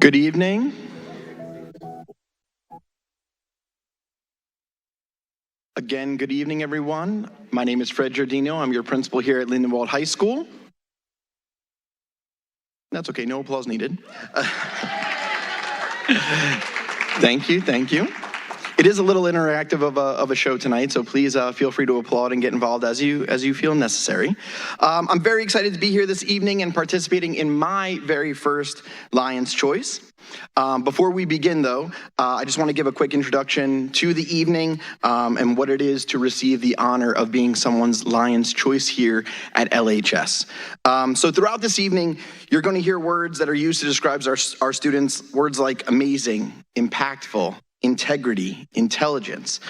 Good evening. Again, good evening, everyone. My name is Fred Giardino. I'm your principal here at Lindenwold High School. That's okay, no applause needed. Thank you, thank you. It is a little interactive of a show tonight, so please feel free to applaud and get involved as you feel necessary. I'm very excited to be here this evening and participating in my very first Lion's Choice. Before we begin, though, I just want to give a quick introduction to the evening and what it is to receive the honor of being someone's Lion's Choice here at LHS. So throughout this evening, you're going to hear words that are used to describe our students, words like amazing, impactful, integrity, intelligence.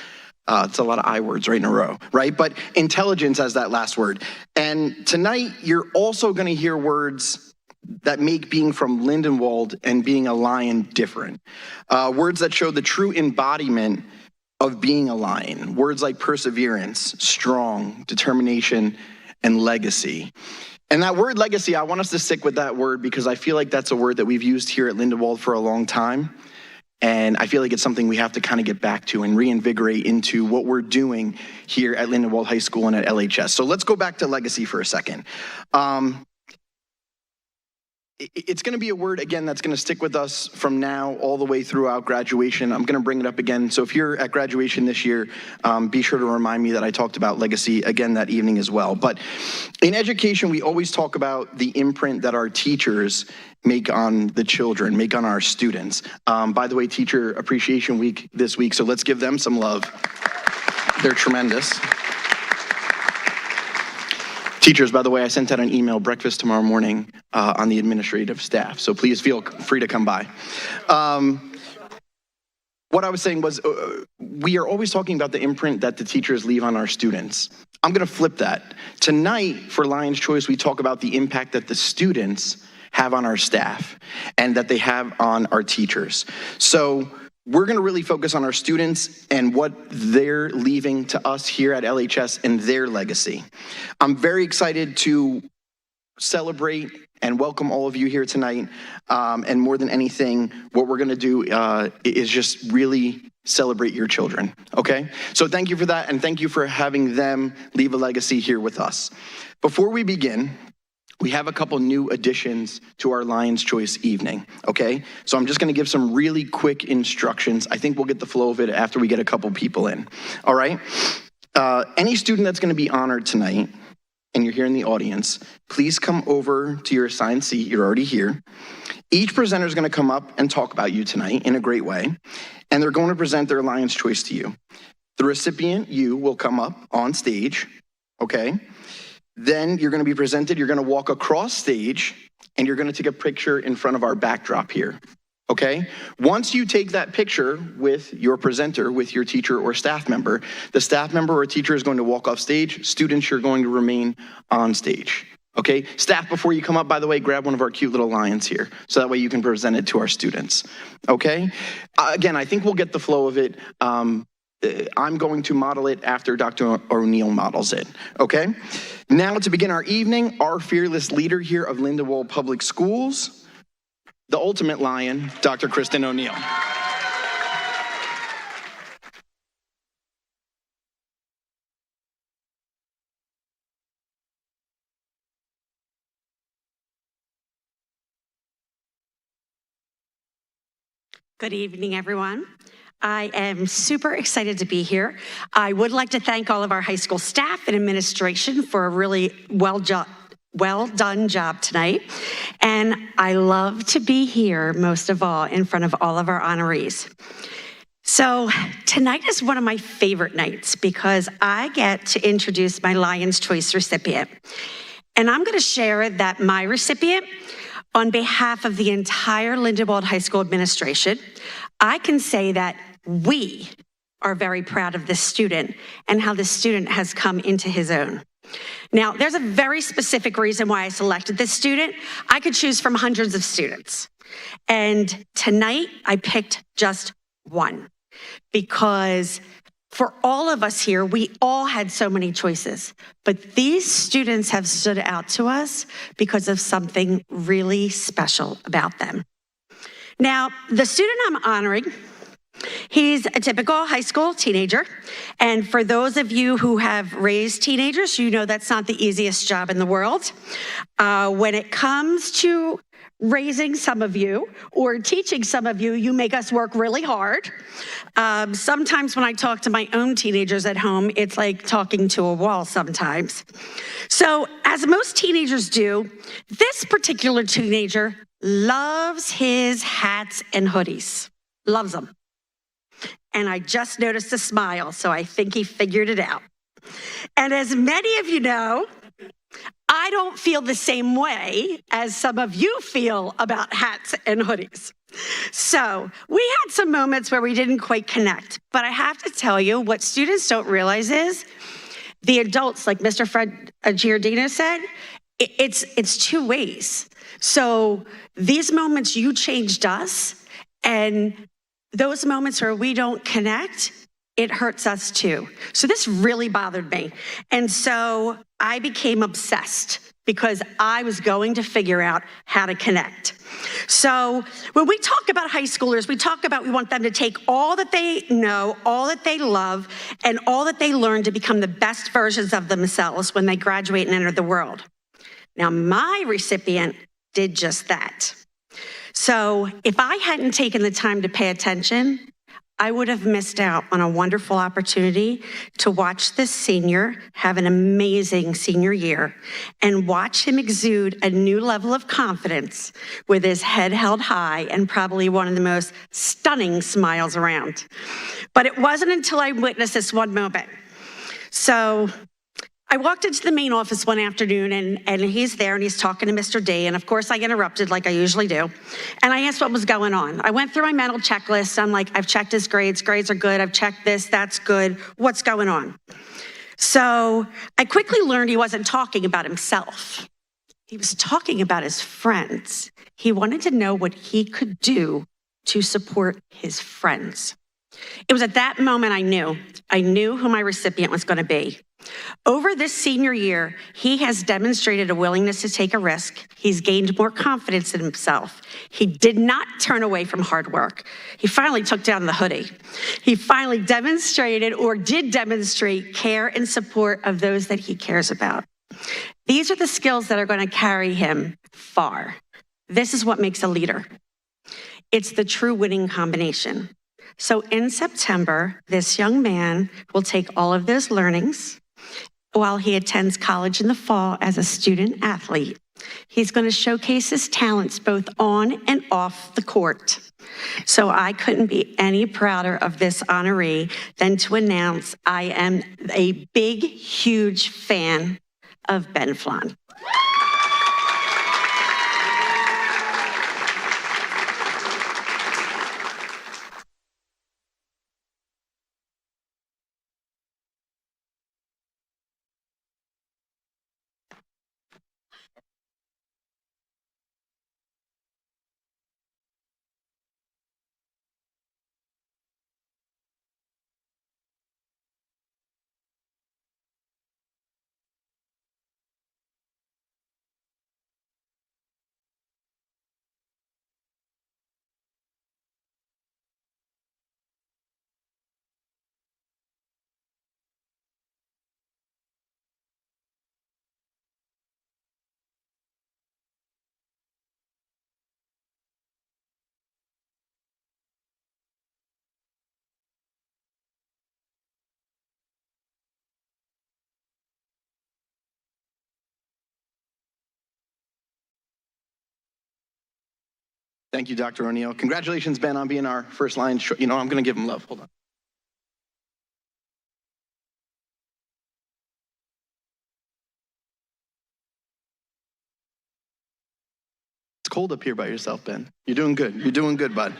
It's a lot of I words right in a row, right? But intelligence as that last word. And tonight, you're also going to hear words that make being from Lindenwold and being a Lion different. Words that show the true embodiment of being a Lion. Words like perseverance, strong, determination, and legacy. And that word legacy, I want us to stick with that word because I feel like that's a word that we've used here at Lindenwold for a long time. And I feel like it's something we have to kind of get back to and reinvigorate into what we're doing here at Lindenwold High School and at LHS. So let's go back to legacy for a second. It's going to be a word, again, that's going to stick with us from now all the way throughout graduation. I'm going to bring it up again. So if you're at graduation this year, be sure to remind me that I talked about legacy again that evening as well. But in education, we always talk about the imprint that our teachers make on the children, make on our students. By the way, Teacher Appreciation Week this week, so let's give them some love. They're tremendous. Teachers, by the way, I sent out an email breakfast tomorrow morning on the administrative staff, so please feel free to come by. What I was saying was we are always talking about the imprint that the teachers leave on our students. I'm going to flip that. Tonight, for Lion's Choice, we talk about the impact that the students have on our staff and that they have on our teachers. So we're going to really focus on our students and what they're leaving to us here at LHS and their legacy. I'm very excited to celebrate and welcome all of you here tonight. And more than anything, what we're going to do is just really celebrate your children, okay? So thank you for that, and thank you for having them leave a legacy here with us. Before we begin, we have a couple new additions to our Lion's Choice evening, okay? So I'm just gonna give some really quick instructions. I think we'll get the flow of it after we get a couple people in, all right? Any student that's gonna be honored tonight, and you're here in the audience, please come over to your assigned seat. You're already here. Each presenter is gonna come up and talk about you tonight in a great way, and they're going to present their Lion's Choice to you. The recipient, you, will come up on stage, okay? Then you're going to be presented, you're going to walk across stage, and you're going to take a picture in front of our backdrop here, okay? Once you take that picture with your presenter, with your teacher or staff member, the staff member or teacher is going to walk off stage. Students, you're going to remain on stage, okay? Staff, before you come up, by the way, grab one of our cute little lions here, so that way you can present it to our students, okay? Again, I think we'll get the flow of it. I'm going to model it after Dr. O'Neill models it, okay? Now to begin our evening, our fearless leader here of Lindenwold Public Schools, the ultimate lion, Dr. Kristen O'Neill. Good evening, everyone. I am super excited to be here. I would like to thank all of our high school staff and administration for a really well done job tonight. And I love to be here, most of all, in front of all of our honorees. So tonight is one of my favorite nights because I get to introduce my Lion's Choice recipient. And I'm gonna share that my recipient, on behalf of the entire Lindenwold High School administration, I can say that we are very proud of this student and how this student has come into his own. Now, there's a very specific reason why I selected this student. I could choose from hundreds of students. And tonight, I picked just one because for all of us here, we all had so many choices, but these students have stood out to us because of something really special about them. Now, the student I'm honoring, he's a typical high school teenager. And for those of you who have raised teenagers, you know that's not the easiest job in the world. When it comes to raising some of you or teaching some of you, you make us work really hard. Sometimes when I talk to my own teenagers at home, it's like talking to a wall sometimes. So as most teenagers do, this particular teenager loves his hats and hoodies, loves them. And I just noticed a smile, so I think he figured it out. And as many of you know, I don't feel the same way as some of you feel about hats and hoodies. So we had some moments where we didn't quite connect, but I have to tell you what students don't realize is the adults, like Mr. Fred Giardino said, it's two ways. So these moments you changed us, and those moments where we don't connect, it hurts us too. So this really bothered me. And so I became obsessed because I was going to figure out how to connect. So when we talk about high schoolers, we want them to take all that they know, all that they love, and all that they learn to become the best versions of themselves when they graduate and enter the world. Now, my recipient did just that. So if I hadn't taken the time to pay attention, I would have missed out on a wonderful opportunity to watch this senior have an amazing senior year and watch him exude a new level of confidence with his head held high and probably one of the most stunning smiles around. But it wasn't until I witnessed this one moment. So I walked into the main office one afternoon and he's there and he's talking to Mr. D. And of course I interrupted like I usually do. And I asked what was going on. I went through my mental checklist. I'm like, I've checked his grades. Grades are good. I've checked this. That's good. What's going on? So I quickly learned he wasn't talking about himself. He was talking about his friends. He wanted to know what he could do to support his friends. It was at that moment I knew who my recipient was going to be. Over this senior year, he has demonstrated a willingness to take a risk. He's gained more confidence in himself. He did not turn away from hard work. He finally took down the hoodie. He finally did demonstrate care and support of those that he cares about. These are the skills that are going to carry him far. This is what makes a leader. It's the true winning combination. So in September, this young man will take all of those learnings while he attends college in the fall as a student athlete. He's going to showcase his talents both on and off the court. So I couldn't be any prouder of this honoree than to announce I am a big, huge fan of Ben Flan. Thank you, Dr. O'Neill. Congratulations, Ben, on being our first line. You know, I'm going to give him love. Hold on. It's cold up here by yourself, Ben. You're doing good. You're doing good, bud.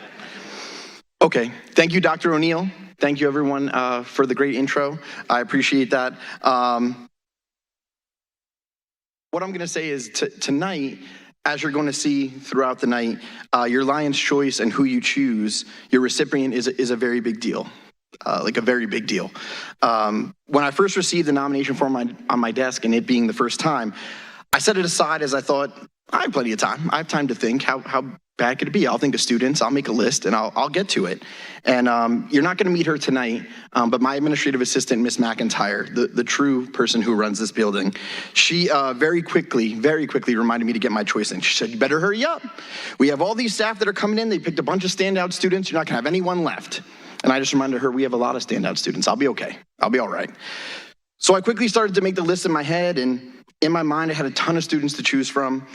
Okay. Thank you, Dr. O'Neill. Thank you, everyone, for the great intro. I appreciate that. What I'm going to say is tonight, as you're going to see throughout the night, your Lion's Choice and who you choose, your recipient is a very big deal, like a very big deal. When I first received the nomination form on my desk and it being the first time, I set it aside as I thought, I have plenty of time. I have time to think. How bad could it be? I'll think of students, I'll make a list, and I'll get to it. And you're not gonna meet her tonight, but my administrative assistant, Miss McIntyre, the true person who runs this building, she very quickly reminded me to get my choice in. She said, you better hurry up. We have all these staff that are coming in, they picked a bunch of standout students, you're not gonna have anyone left. And I just reminded her, we have a lot of standout students, I'll be okay, I'll be all right. So I quickly started to make the list in my head, and in my mind, I had a ton of students to choose from.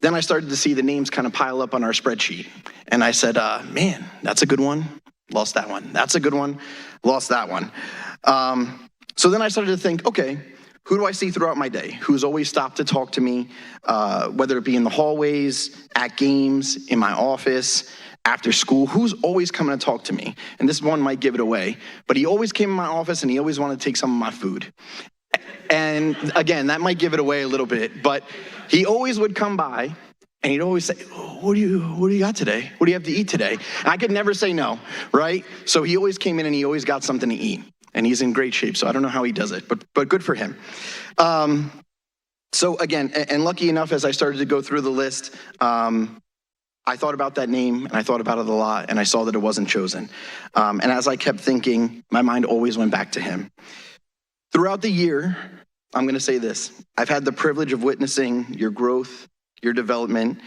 Then I started to see the names kind of pile up on our spreadsheet. And I said, man, that's a good one, lost that one. That's a good one, lost that one. So then I started to think, okay, who do I see throughout my day? Who's always stopped to talk to me, whether it be in the hallways, at games, in my office, after school, who's always coming to talk to me? And this one might give it away, but he always came in my office and he always wanted to take some of my food. And again, that might give it away a little bit, but he always would come by and he'd always say, oh, what do you got today? What do you have to eat today? And I could never say no, right? So he always came in and he always got something to eat, and he's in great shape. So I don't know how he does it, but good for him. So again, and lucky enough, as I started to go through the list, I thought about that name and I thought about it a lot, and I saw that it wasn't chosen. And as I kept thinking, my mind always went back to him. Throughout the year, I'm gonna say this, I've had the privilege of witnessing your growth, your development,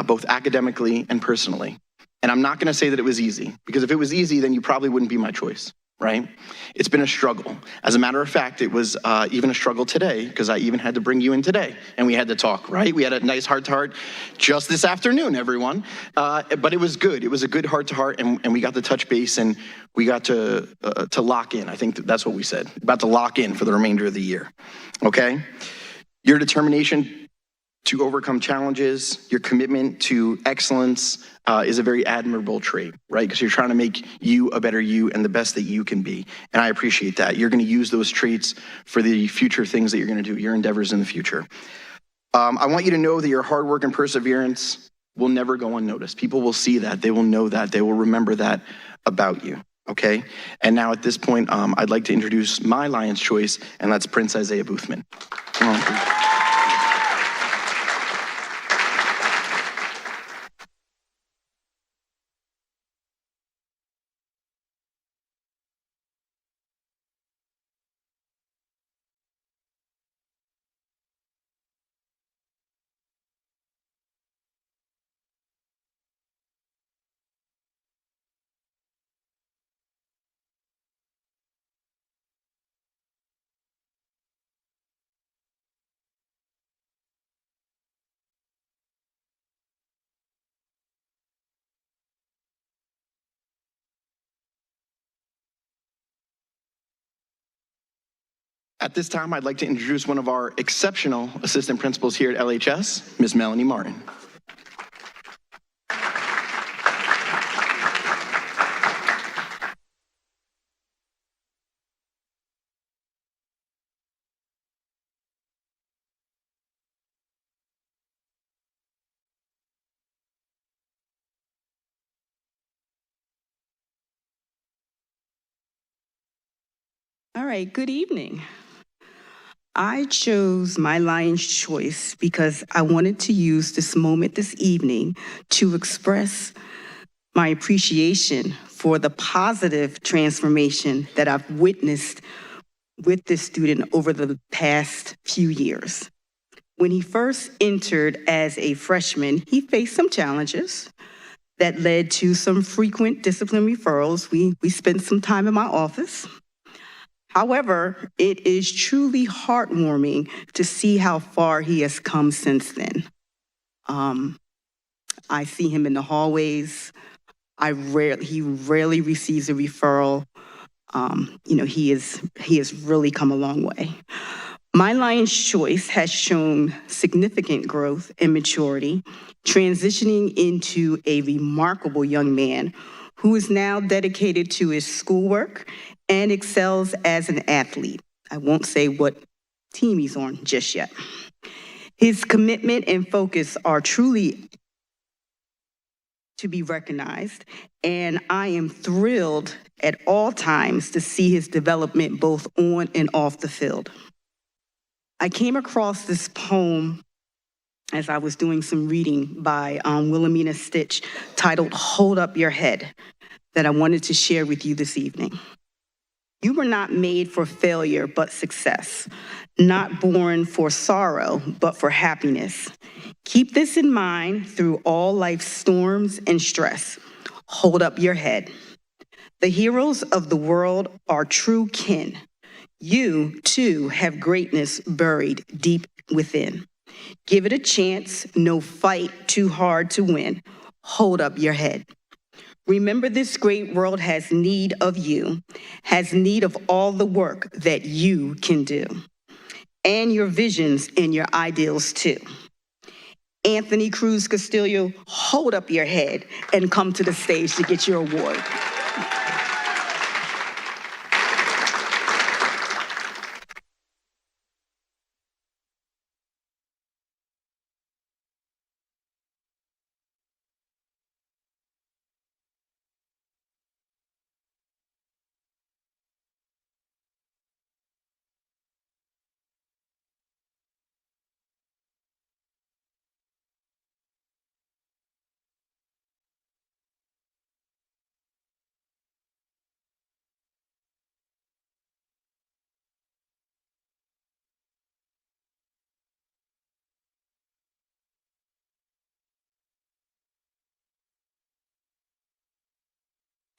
both academically and personally. And I'm not gonna say that it was easy, because if it was easy, then you probably wouldn't be my choice, right? It's been a struggle. As a matter of fact, it was even a struggle today, because I even had to bring you in today, and we had to talk, right? We had a nice heart-to-heart just this afternoon, everyone. But it was good. It was a good heart-to-heart, and we got to touch base, and we got to lock in. I think that's what we said, about to lock in for the remainder of the year, okay? Your determination to overcome challenges, your commitment to excellence is a very admirable trait, right? Because you're trying to make you a better you and the best that you can be. And I appreciate that. You're gonna use those traits for the future things that you're gonna do, your endeavors in the future. I want you to know that your hard work and perseverance will never go unnoticed. People will see that, they will know that, they will remember that about you, okay? And now at this point, I'd like to introduce my Lion's Choice, and that's Prince Isaiah Boothman. At this time, I'd like to introduce one of our exceptional assistant principals here at LHS, Ms. Melanie Martin. All right, good evening. I chose my Lion's Choice because I wanted to use this moment this evening to express my appreciation for the positive transformation that I've witnessed with this student over the past few years. When he first entered as a freshman, he faced some challenges that led to some frequent discipline referrals. We spent some time in my office. However, it is truly heartwarming to see how far he has come since then. I see him in the hallways. He rarely receives a referral. He has really come a long way. My Lion's Choice has shown significant growth and maturity, transitioning into a remarkable young man who is now dedicated to his schoolwork and excels as an athlete. I won't say what team he's on just yet. His commitment and focus are truly to be recognized, and I am thrilled at all times to see his development both on and off the field. I came across this poem as I was doing some reading by Wilhelmina Stitch titled Hold Up Your Head that I wanted to share with you this evening. You were not made for failure, but success. Not born for sorrow, but for happiness. Keep this in mind through all life's storms and stress. Hold up your head. The heroes of the world are true kin. You, too, have greatness buried deep within. Give it a chance, no fight too hard to win. Hold up your head. Remember, this great world has need of you, has need of all the work that you can do, and your visions and your ideals too. Anthony Cruz Castillo, hold up your head and come to the stage to get your award.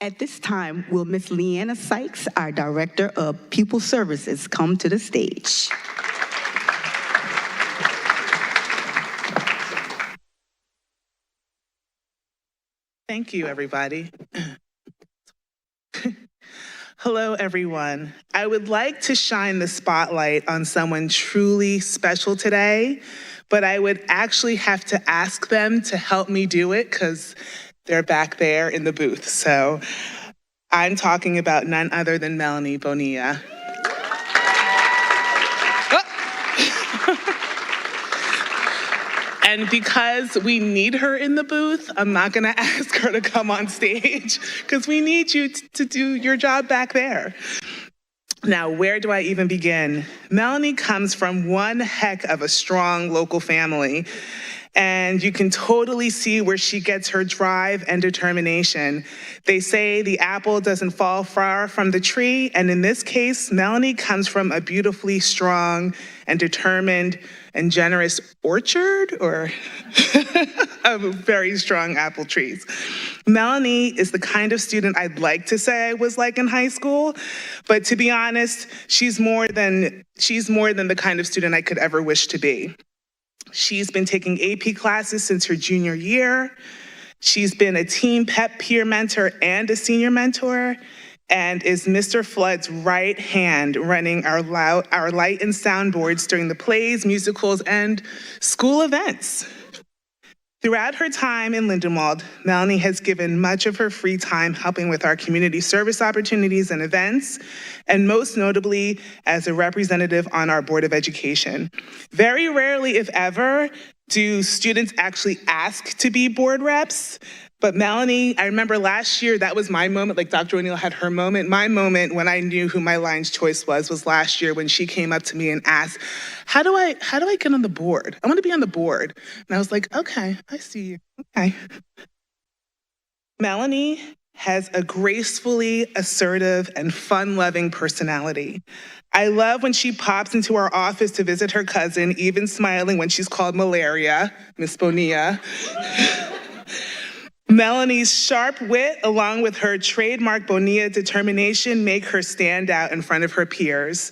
At this time, will Ms. Leanna Sykes, our Director of Pupil Services, come to the stage? Thank you, everybody. Hello, everyone. I would like to shine the spotlight on someone truly special today, but I would actually have to ask them to help me do it because they're back there in the booth. So I'm talking about none other than Melanie Bonia. And because we need her in the booth, I'm not gonna ask her to come on stage because we need you to do your job back there. Now, where do I even begin? Melanie comes from one heck of a strong local family, and you can totally see where she gets her drive and determination. They say the apple doesn't fall far from the tree, and in this case, Melanie comes from a beautifully strong and determined and generous orchard, or of very strong apple trees. Melanie is the kind of student I'd like to say I was like in high school, but to be honest, she's more than the kind of student I could ever wish to be. She's been taking AP classes since her junior year. She's been a team pep peer mentor and a senior mentor, and is Mr. Flood's right hand running our light and sound boards during the plays, musicals, and school events. Throughout her time in Lindenwold, Melanie has given much of her free time helping with our community service opportunities and events, and most notably as a representative on our Board of Education. Very rarely, if ever, do students actually ask to be board reps. But Melanie, I remember last year, that was my moment, like Dr. O'Neill had her moment. My moment when I knew who my Lion's Choice was last year when she came up to me and asked, how do I get on the board? I want to be on the board. And I was like, okay, I see you, okay. Melanie has a gracefully assertive and fun-loving personality. I love when she pops into our office to visit her cousin, even smiling when she's called malaria, Miss Bonia. Melanie's sharp wit, along with her trademark Bonia determination, make her stand out in front of her peers.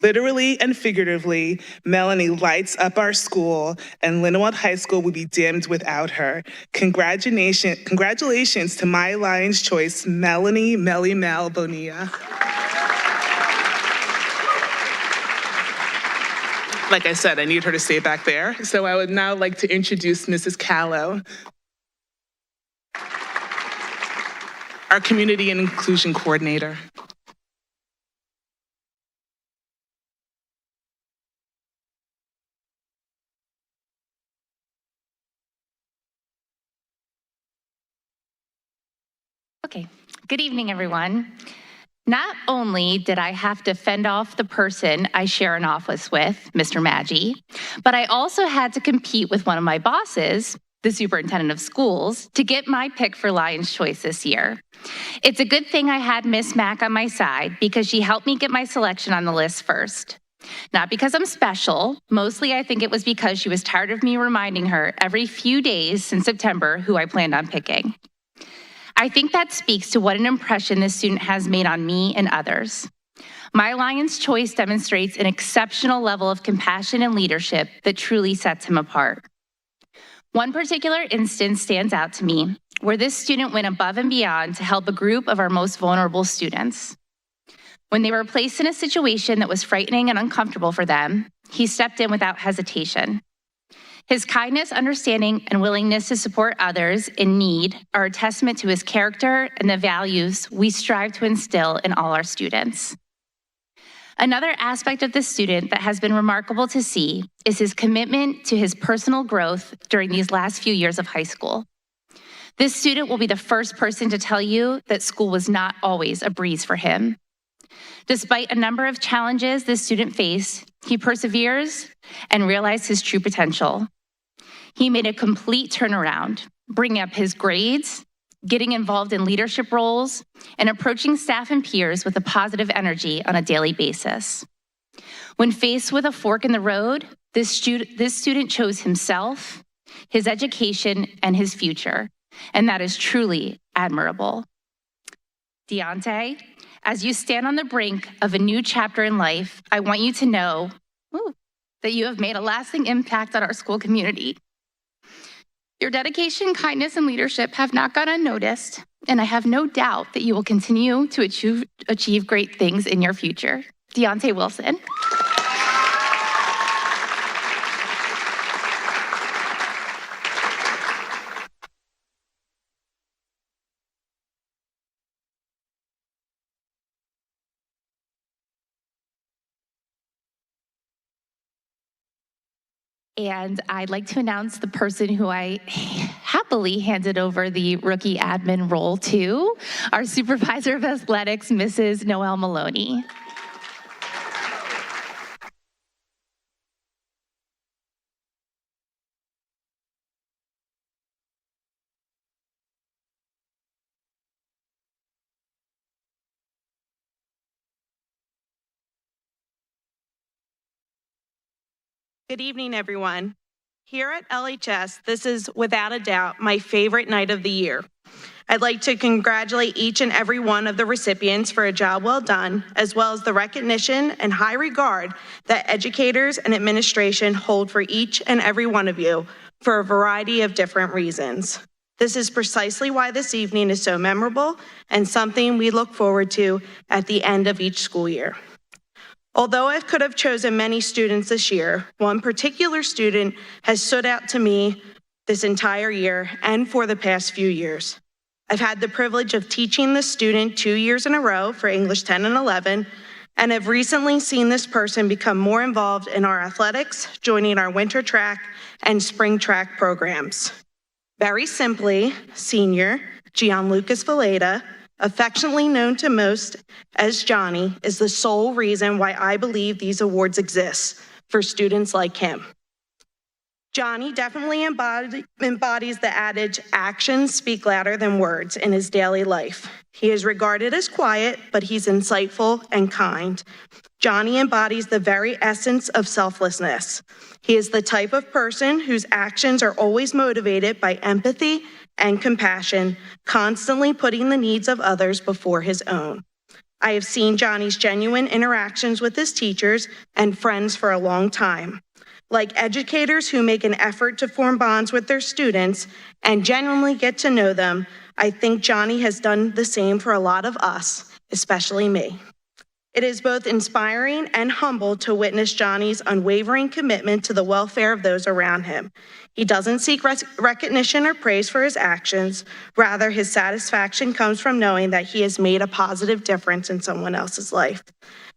Literally and figuratively, Melanie lights up our school, and Lindenwold High School would be dimmed without her. Congratulations to my Lion's Choice, Melanie Melly Mel Bonia. Like I said, I need her to stay back there. So I would now like to introduce Mrs. Callow, our Community and Inclusion Coordinator. Okay, good evening, everyone. Not only did I have to fend off the person I share an office with, Mr. Maggi, but I also had to compete with one of my bosses, the superintendent of schools, to get my pick for Lion's Choice this year. It's a good thing I had Miss Mack on my side because she helped me get my selection on the list first. Not because I'm special, mostly I think it was because she was tired of me reminding her every few days since September who I planned on picking. I think that speaks to what an impression this student has made on me and others. My Lion's Choice demonstrates an exceptional level of compassion and leadership that truly sets him apart. One particular instance stands out to me, where this student went above and beyond to help a group of our most vulnerable students. When they were placed in a situation that was frightening and uncomfortable for them, he stepped in without hesitation. His kindness, understanding, and willingness to support others in need are a testament to his character and the values we strive to instill in all our students. Another aspect of this student that has been remarkable to see is his commitment to his personal growth during these last few years of high school. This student will be the first person to tell you that school was not always a breeze for him. Despite a number of challenges this student faced, he perseveres and realized his true potential. He made a complete turnaround, bringing up his grades, getting involved in leadership roles, and approaching staff and peers with a positive energy on a daily basis. When faced with a fork in the road, this student chose himself, his education, and his future, and that is truly admirable. Deontay, as you stand on the brink of a new chapter in life, I want you to know that you have made a lasting impact on our school community. Your dedication, kindness, and leadership have not gone unnoticed, and I have no doubt that you will continue to achieve great things in your future. Deontay Wilson. And I'd like to announce the person who I happily handed over the rookie admin role to, our Supervisor of Athletics, Mrs. Noelle Maloney. Good evening, everyone. Here at LHS, this is without a doubt my favorite night of the year. I'd like to congratulate each and every one of the recipients for a job well done, as well as the recognition and high regard that educators and administration hold for each and every one of you for a variety of different reasons. This is precisely why this evening is so memorable and something we look forward to at the end of each school year. Although I could have chosen many students this year, one particular student has stood out to me this entire year and for the past few years. I've had the privilege of teaching this student 2 years in a row for English 10 and 11, and have recently seen this person become more involved in our athletics, joining our winter track and spring track programs. Very simply, senior Gianlucas Valleda, affectionately known to most as Jani, is the sole reason why I believe these awards exist for students like him. Jani definitely embodies the adage, actions speak louder than words in his daily life. He is regarded as quiet, but he's insightful and kind. Jani embodies the very essence of selflessness. He is the type of person whose actions are always motivated by empathy and compassion, constantly putting the needs of others before his own. I have seen Jani's genuine interactions with his teachers and friends for a long time. Like educators who make an effort to form bonds with their students and genuinely get to know them, I think Jani has done the same for a lot of us, especially me. It is both inspiring and humble to witness Jani's unwavering commitment to the welfare of those around him. He doesn't seek recognition or praise for his actions. Rather, his satisfaction comes from knowing that he has made a positive difference in someone else's life.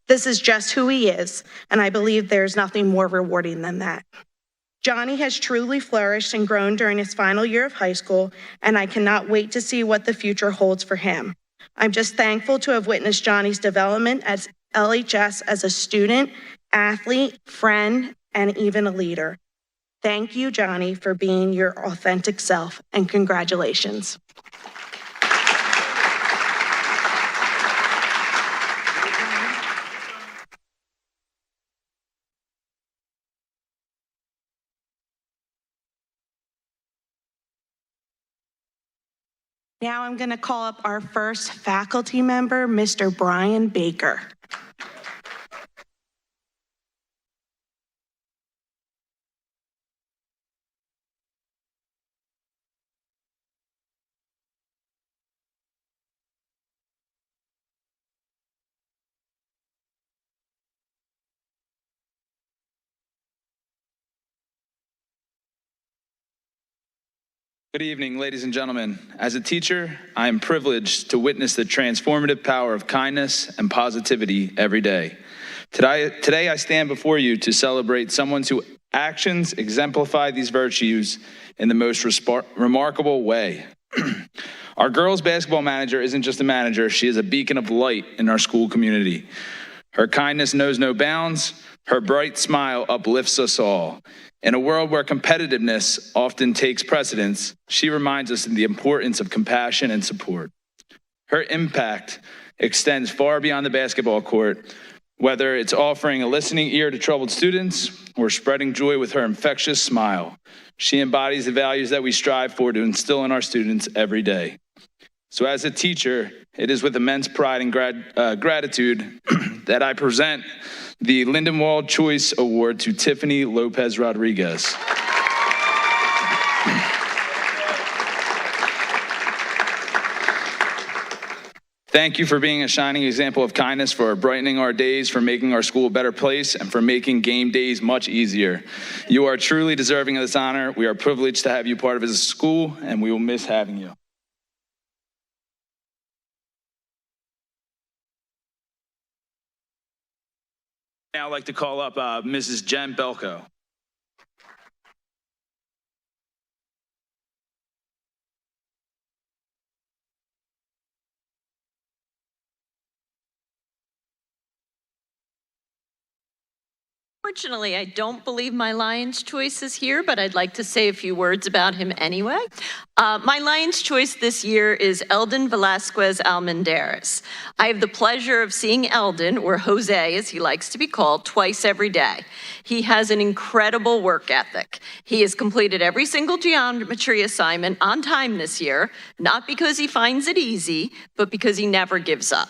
This is just who he is, and I believe there's nothing more rewarding than that. Jani has truly flourished and grown during his final year of high school, and I cannot wait to see what the future holds for him. I'm just thankful to have witnessed Johnny's development at LHS as a student, athlete, friend, and even a leader. Thank you, Johnny, for being your authentic self, and congratulations. Now I'm going to call up our first faculty member, Mr. Brian Baker. Good evening, ladies and gentlemen. As a teacher, I am privileged to witness the transformative power of kindness and positivity every day. Today, I stand before you to celebrate someone whose actions exemplify these virtues in the most remarkable way. Our girls' basketball manager isn't just a manager, she is a beacon of light in our school community. Her kindness knows no bounds. Her bright smile uplifts us all. In a world where competitiveness often takes precedence, she reminds us of the importance of compassion and support. Her impact extends far beyond the basketball court, whether it's offering a listening ear to troubled students or spreading joy with her infectious smile. She embodies the values that we strive for to instill in our students every day. So as a teacher, it is with immense pride and gratitude that I present the Lindenwold Choice Award to Tiffany Lopez Rodriguez. Thank you for being a shining example of kindness, for brightening our days, for making our school a better place, and for making game days much easier. You are truly deserving of this honor. We are privileged to have you part of this school, and we will miss having you. Now I'd like to call up Mrs. Jen Belko. Unfortunately, I don't believe my Lion's Choice is here, but I'd like to say a few words about him anyway. My Lion's Choice this year is Eldon Velasquez Almendarez. I have the pleasure of seeing Eldon, or Jose as he likes to be called, twice every day. He has an incredible work ethic. He has completed every single geometry assignment on time this year, not because he finds it easy, but because he never gives up.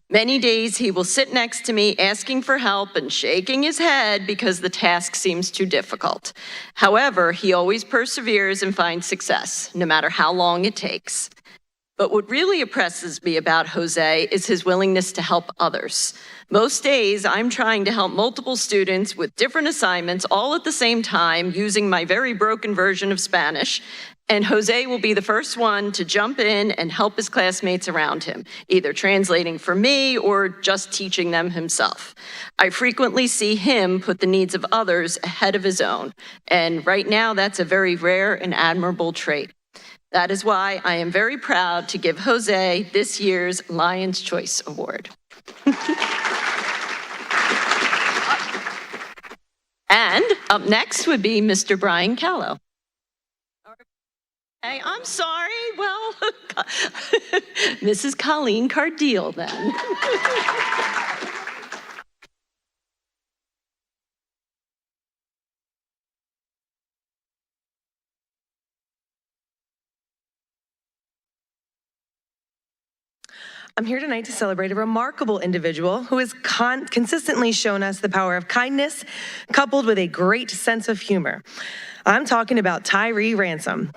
Many days he will sit next to me asking for help and shaking his head because the task seems too difficult. However, he always perseveres and finds success, no matter how long it takes. But what really impresses me about Jose is his willingness to help others. Most days, I'm trying to help multiple students with different assignments all at the same time using my very broken version of Spanish, and Jose will be the first one to jump in and help his classmates around him, either translating for me or just teaching them himself. I frequently see him put the needs of others ahead of his own, and right now that's a very rare and admirable trait. That is why I am very proud to give Jose this year's Lion's Choice Award. And up next would be Mr. Brian Callow. Hey, I'm sorry. Well, Mrs. Colleen Cardile then. I'm here tonight to celebrate a remarkable individual who has consistently shown us the power of kindness, coupled with a great sense of humor. I'm talking about Tyrie Ransom.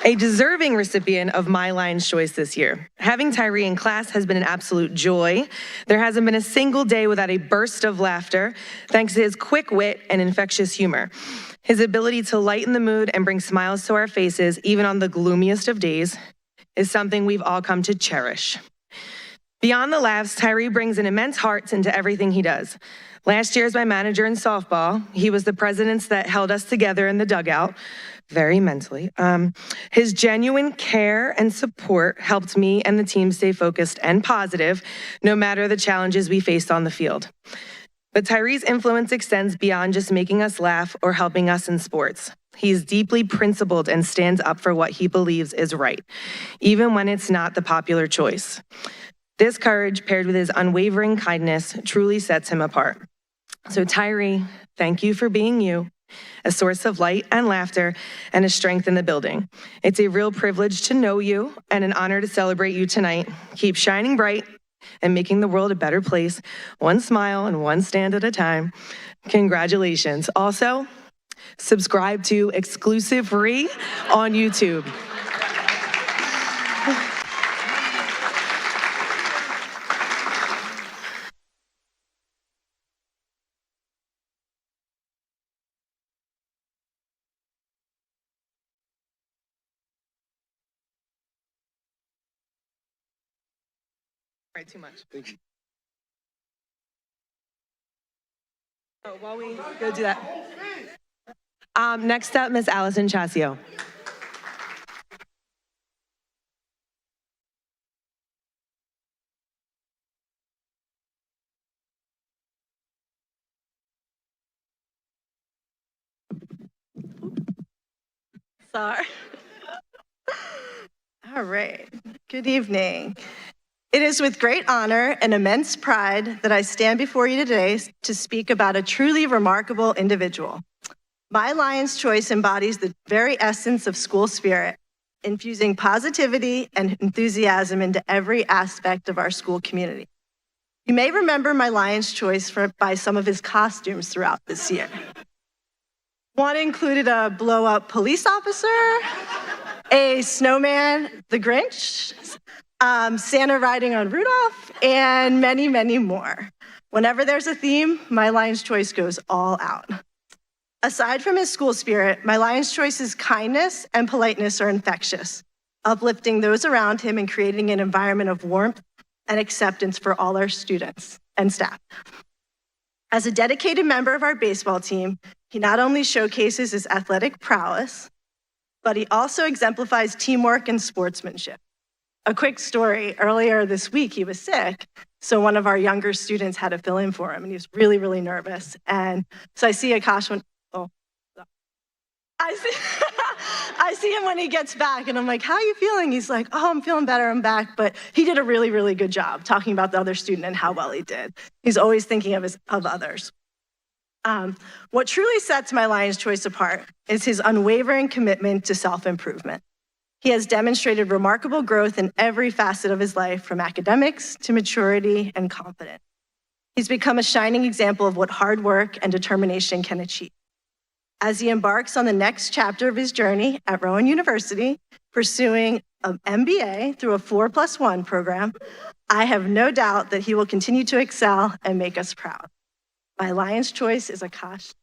A deserving recipient of my Lion's Choice this year. Having Tyrie in class has been an absolute joy. There hasn't been a single day without a burst of laughter, thanks to his quick wit and infectious humor. His ability to lighten the mood and bring smiles to our faces, even on the gloomiest of days, is something we've all come to cherish. Beyond the laughs, Tyrie brings an immense heart into everything he does. Last year as my manager in softball, he was the presidents that held us together in the dugout. very mentally. His genuine care and support helped me and the team stay focused and positive, no matter the challenges we faced on the field. But Tyrie's influence extends beyond just making us laugh or helping us in sports. He is deeply principled and stands up for what he believes is right, even when it's not the popular choice. This courage, paired with his unwavering kindness, truly sets him apart. So Tyrie, thank you for being you, a source of light and laughter and a strength in the building. It's a real privilege to know you and an honor to celebrate you tonight. Keep shining bright and making the world a better place, one smile and one stand at a time. Congratulations. Also, subscribe to Exclusive Free on YouTube. Right, too much. Thank you. Oh, while we go do that. Next up, Ms. Allison Chasio. Sorry. All right. Good evening. It is with great honor and immense pride that I stand before you today to speak about a truly remarkable individual. My Lion's Choice embodies the very essence of school spirit, infusing positivity and enthusiasm into every aspect of our school community. You may remember my Lion's Choice by some of his costumes throughout this year. One included a blow-up police officer, a snowman, the Grinch, Santa riding on Rudolph, and many, many more. Whenever there's a theme, my Lion's Choice goes all out. Aside from his school spirit, my Lion's Choice's kindness and politeness are infectious, uplifting those around him and creating an environment of warmth and acceptance for all our students and staff. As a dedicated member of our baseball team, he not only showcases his athletic prowess, but he also exemplifies teamwork and sportsmanship. A quick story, earlier this week, he was sick, so one of our younger students had to fill in for him, and he was really, really nervous. And so I see Akash when, I see him when he gets back, and I'm like, how are you feeling? He's like, oh, I'm feeling better, I'm back. But he did a really, really good job talking about the other student and how well he did. He's always thinking of others. What truly sets my Lion's Choice apart is his unwavering commitment to self-improvement. He has demonstrated remarkable growth in every facet of his life, from academics to maturity and confidence. He's become a shining example of what hard work and determination can achieve. As he embarks on the next chapter of his journey at Rowan University, pursuing an MBA through a 4+1 program, I have no doubt that he will continue to excel and make us proud. My Lion's Choice is Akash.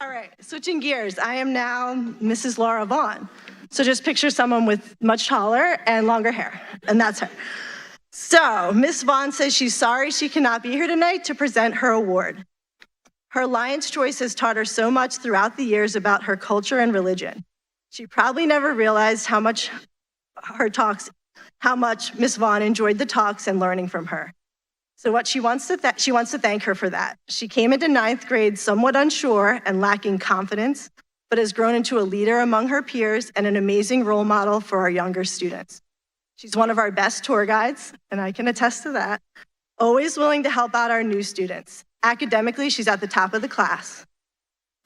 All right, switching gears. I am now Mrs. Laura Vaughn. So just picture someone with much taller and longer hair, and that's her. So Miss Vaughn says she's sorry she cannot be here tonight to present her award. Her Lion's Choice has taught her so much throughout the years about her culture and religion. She probably never realized how much Miss Vaughn enjoyed the talks and learning from her. So she wants to thank her for that. She came into 9th grade somewhat unsure and lacking confidence, but has grown into a leader among her peers and an amazing role model for our younger students. She's one of our best tour guides, and I can attest to that, always willing to help out our new students. Academically, she's at the top of the class.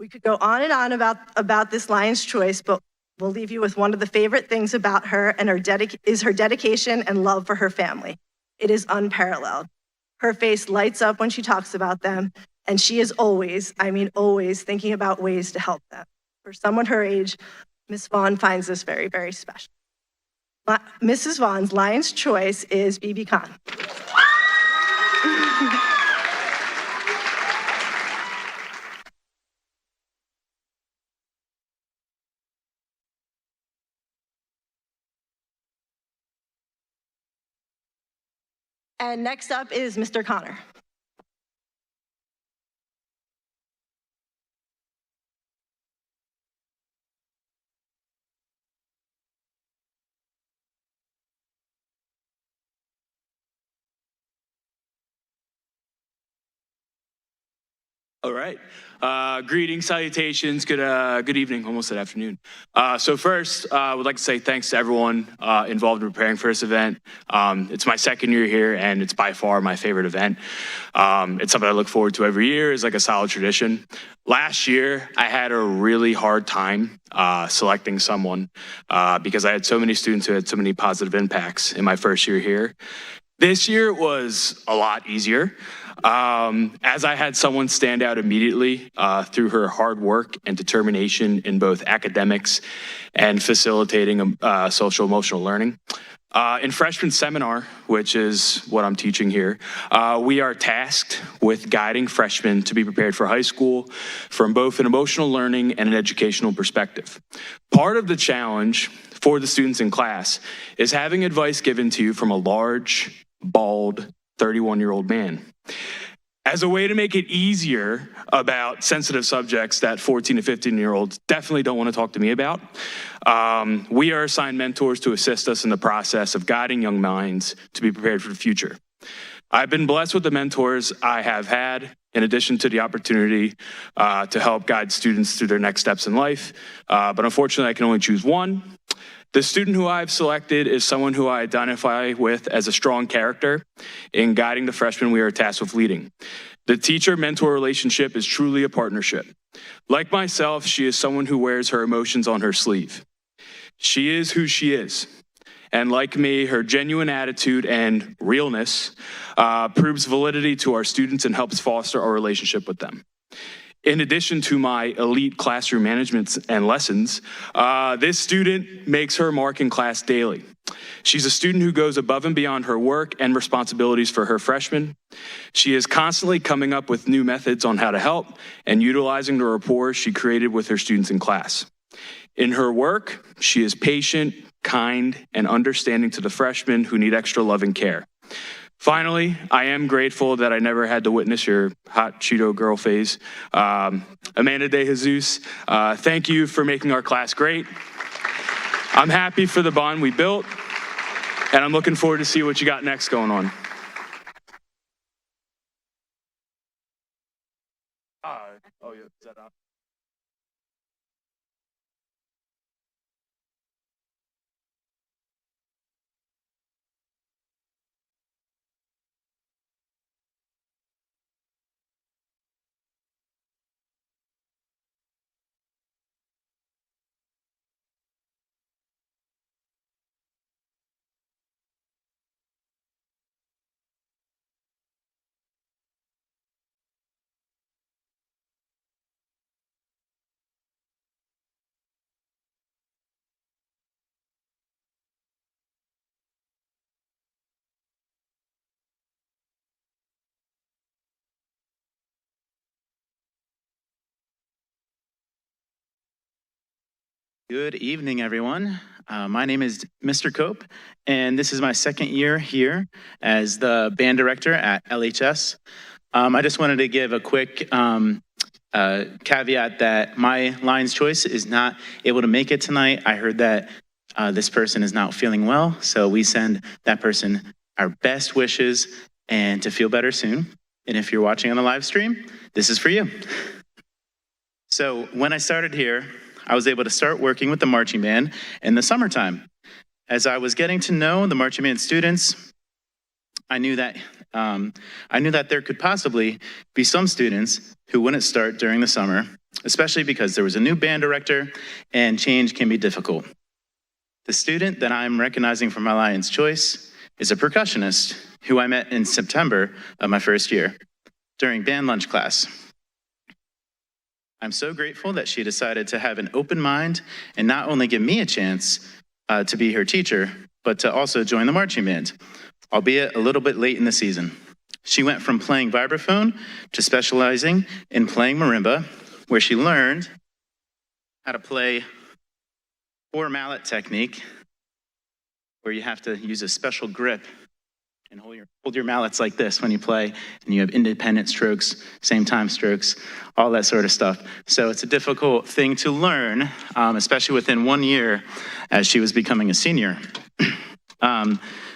We could go on and on about this Lion's Choice, but we'll leave you with one of the favorite things about her, and her dedication and love for her family. It is unparalleled. Her face lights up when she talks about them, and she is always, I mean always, thinking about ways to help them. For someone her age, Ms. Vaughn finds this very, very special. Mrs. Vaughn's Lion's Choice is BB Khan. And next up is Mr. Connor. All right. Greetings, salutations, good evening, almost good afternoon. So first, I would like to say thanks to everyone involved in preparing for this event. It's my second year here, and it's by far my favorite event. It's something I look forward to every year. It's like a solid tradition. Last year, I had a really hard time selecting someone because I had so many students who had so many positive impacts in my first year here. This year was a lot easier. As I had someone stand out immediately through her hard work and determination in both academics and facilitating social emotional learning. In freshman seminar, which is what I'm teaching here, we are tasked with guiding freshmen to be prepared for high school from both an emotional learning and an educational perspective. Part of the challenge for the students in class is having advice given to you from a large, bald, 31-year-old man. As a way to make it easier about sensitive subjects that 14 to 15-year-olds definitely don't want to talk to me about, we are assigned mentors to assist us in the process of guiding young minds to be prepared for the future. I've been blessed with the mentors I have had, in addition to the opportunity to help guide students through their next steps in life. But unfortunately, I can only choose one. The student who I've selected is someone who I identify with as a strong character in guiding the freshmen we are tasked with leading. The teacher-mentor relationship is truly a partnership. Like myself, she is someone who wears her emotions on her sleeve. She is who she is. And like me, her genuine attitude and realness proves validity to our students and helps foster our relationship with them. In addition to my elite classroom management and lessons, this student makes her mark in class daily. She's a student who goes above and beyond her work and responsibilities for her freshmen. She is constantly coming up with new methods on how to help and utilizing the rapport she created with her students in class. In her work, she is patient, kind, and understanding to the freshmen who need extra love and care. Finally, I am grateful that I never had to witness your hot Cheeto girl phase. Amanda De Jesus, thank you for making our class great. I'm happy for the bond we built, and I'm looking forward to see what you got next going on. Oh yeah, is that up? Good evening, everyone. My name is Mr. Cope, and this is my second year here as the band director at LHS. I just wanted to give a quick caveat that my Lion's Choice is not able to make it tonight. I heard that this person is not feeling well, so we send that person our best wishes and to feel better soon. And if you're watching on the live stream, this is for you. So when I started here, I was able to start working with the marching band in the summertime. As I was getting to know the marching band students, I knew that there could possibly be some students who wouldn't start during the summer, especially because there was a new band director and change can be difficult. The student that I'm recognizing for my Lion's Choice is a percussionist who I met in September of my first year. during band lunch class. I'm so grateful that she decided to have an open mind and not only give me a chance to be her teacher, but to also join the marching band, albeit a little bit late in the season. She went from playing vibraphone to specializing in playing marimba, where she learned how to play 4 mallet technique, where you have to use a special grip and hold your mallets like this when you play, and you have independent strokes, same time strokes, all that sort of stuff. So it's a difficult thing to learn, especially within 1 year as she was becoming a senior.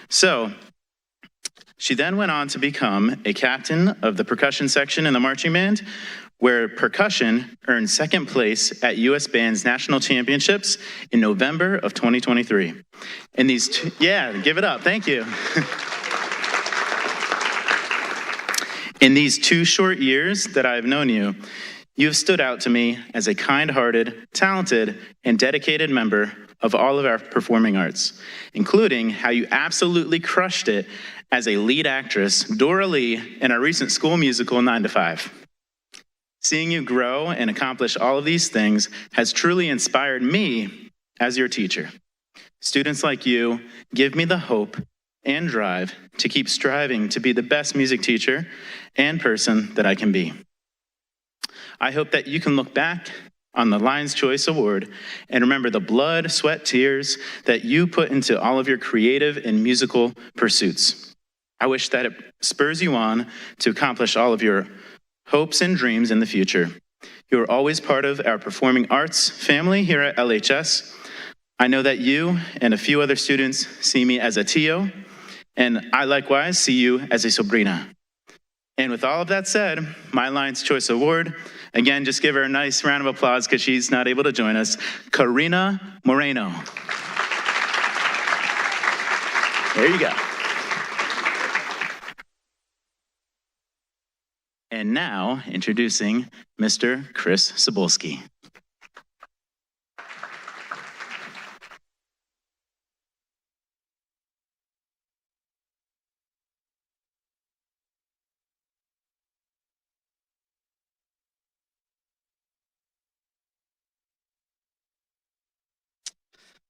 So she then went on to become a captain of the percussion section in the marching band, where percussion earned 2nd place at U.S. Band's National Championships in November of 2023. In these give it up, thank you. In these 2 short years that I've known you, you have stood out to me as a kind-hearted, talented, and dedicated member of all of our performing arts, including how you absolutely crushed it as a lead actress, Dora Lee, in our recent school musical, 9 to 5. Seeing you grow and accomplish all of these things has truly inspired me as your teacher. Students like you give me the hope and drive to keep striving to be the best music teacher and person that I can be. I hope that you can look back on the Lion's Choice Award and remember the blood, sweat, tears that you put into all of your creative and musical pursuits. I wish that it spurs you on to accomplish all of your hopes and dreams in the future. You are always part of our performing arts family here at LHS. I know that you and a few other students see me as a tío, and I likewise see you as a sobrina. And with all of that said, my Lion's Choice Award, again, just give her a nice round of applause because she's not able to join us, Karina Moreno. There you go. And now, introducing Mr. Chris Cebulski.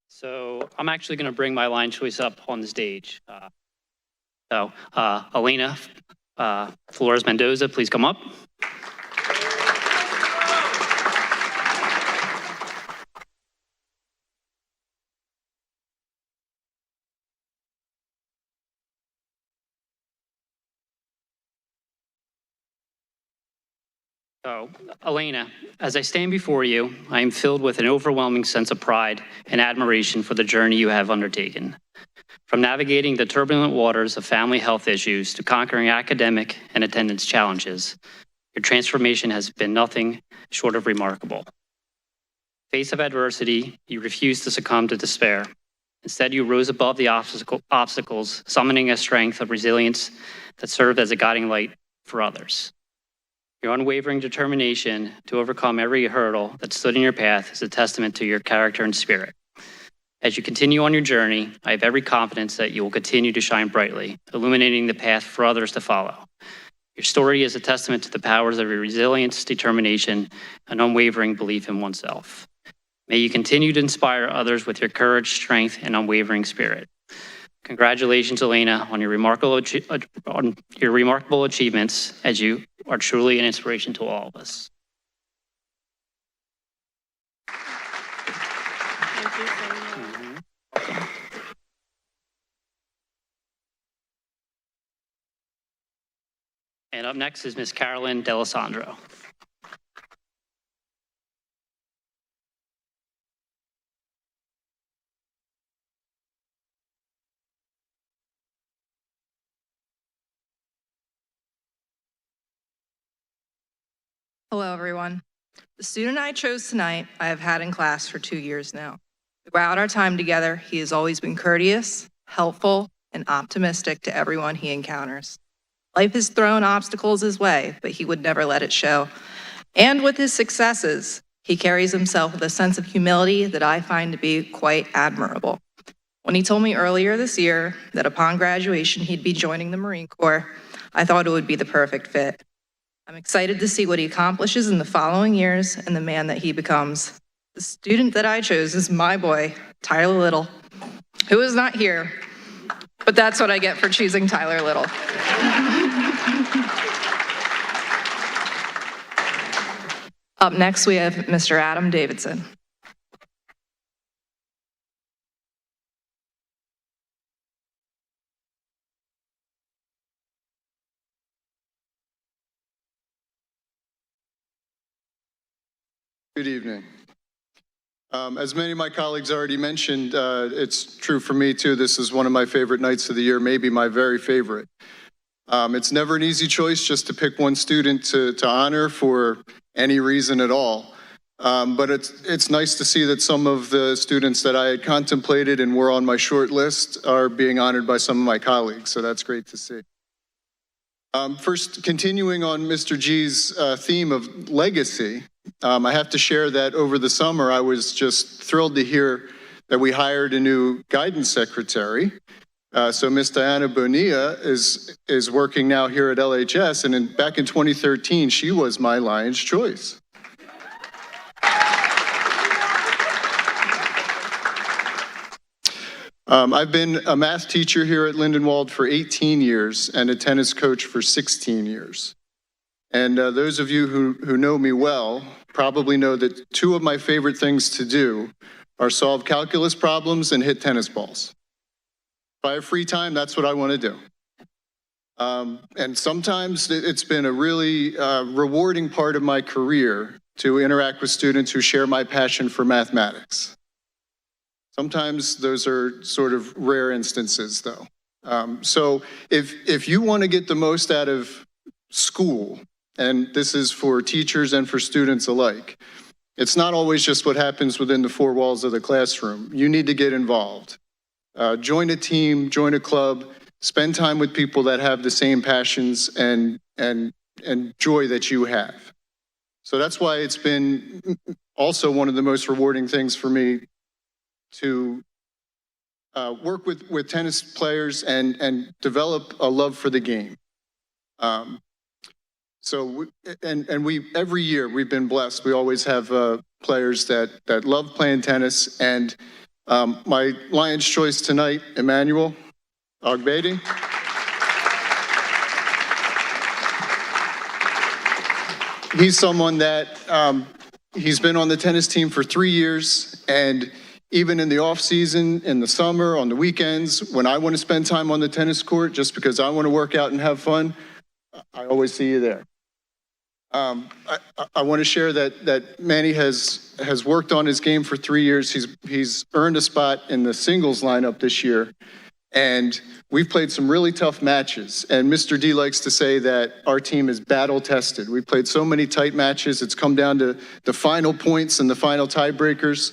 So I'm actually going to bring my line choice up on the stage. Alena, Flores-Doza, please come up. So, Alena, as I stand before you, I am filled with an overwhelming sense of pride and admiration for the journey you have undertaken. From navigating the turbulent waters of family health issues to conquering academic and attendance challenges, your transformation has been nothing short of remarkable. In the face of adversity, you refused to succumb to despair. Instead, you rose above the obstacles, summoning a strength of resilience that served as a guiding light for others. Your unwavering determination to overcome every hurdle that stood in your path is a testament to your character and spirit. As you continue on your journey, I have every confidence that you will continue to shine brightly, illuminating the path for others to follow. Your story is a testament to the powers of your resilience, determination, and unwavering belief in oneself. May you continue to inspire others with your courage, strength, and unwavering spirit. Congratulations, Alena, on your remarkable achievements, as you are truly an inspiration to all of us. Thank you so much. And up next is Ms. Carolyn D'Alessandro. Hello, everyone. The student I chose tonight, I have had in class for 2 years now. Throughout our time together, he has always been courteous, helpful, and optimistic to everyone he encounters. Life has thrown obstacles his way, but he would never let it show. And with his successes, he carries himself with a sense of humility that I find to be quite admirable. When he told me earlier this year that upon graduation he'd be joining the Marine Corps, I thought it would be the perfect fit. I'm excited to see what he accomplishes in the following years and the man that he becomes. The student that I chose is my boy, Tyler Little, who is not here, but that's what I get for choosing Tyler Little. Up next, we have Mr. Adam Davidson. Good evening. As many of my colleagues already mentioned, it's true for me too. This is one of my favorite nights of the year, maybe my very favorite. It's never an easy choice just to pick one student to honor for any reason at all. But it's nice to see that some of the students that I had contemplated and were on my short list are being honored by some of my colleagues, so that's great to see. First, continuing on Mr. G's theme of legacy, I have to share that over the summer, I was just thrilled to hear that we hired a new guidance secretary. So Miss Diana Bonia is working now here at LHS, and back in 2013, she was my Lion's Choice. I've been a math teacher here at Lindenwold for 18 years and a tennis coach for 16 years. And those of you who know me well probably know that two of my favorite things to do are solve calculus problems and hit tennis balls. If I have free time, that's what I want to do. And sometimes it's been a really rewarding part of my career to interact with students who share my passion for mathematics. Sometimes those are sort of rare instances, though. So if you want to get the most out of school, and this is for teachers and for students alike, it's not always just what happens within the four walls of the classroom. You need to get involved. Join a team, join a club, spend time with people that have the same passions and joy that you have. So that's why it's been also one of the most rewarding things for me to work with tennis players and develop a love for the game. So every year we've been blessed. We always have players that love playing tennis, and my Lion's Choice tonight, Emanuel AGB. He's someone that he's been on the tennis team for 3 years, and even in the off season, in the summer, on the weekends, when I want to spend time on the tennis court just because I want to work out and have fun, I always see you there. I want to share that Manny has worked on his game for 3 years. He's earned a spot in the singles lineup this year, and we've played some really tough matches. And Mr. D likes to say that our team is battle tested. We played so many tight matches. It's come down to the final points and the final tiebreakers.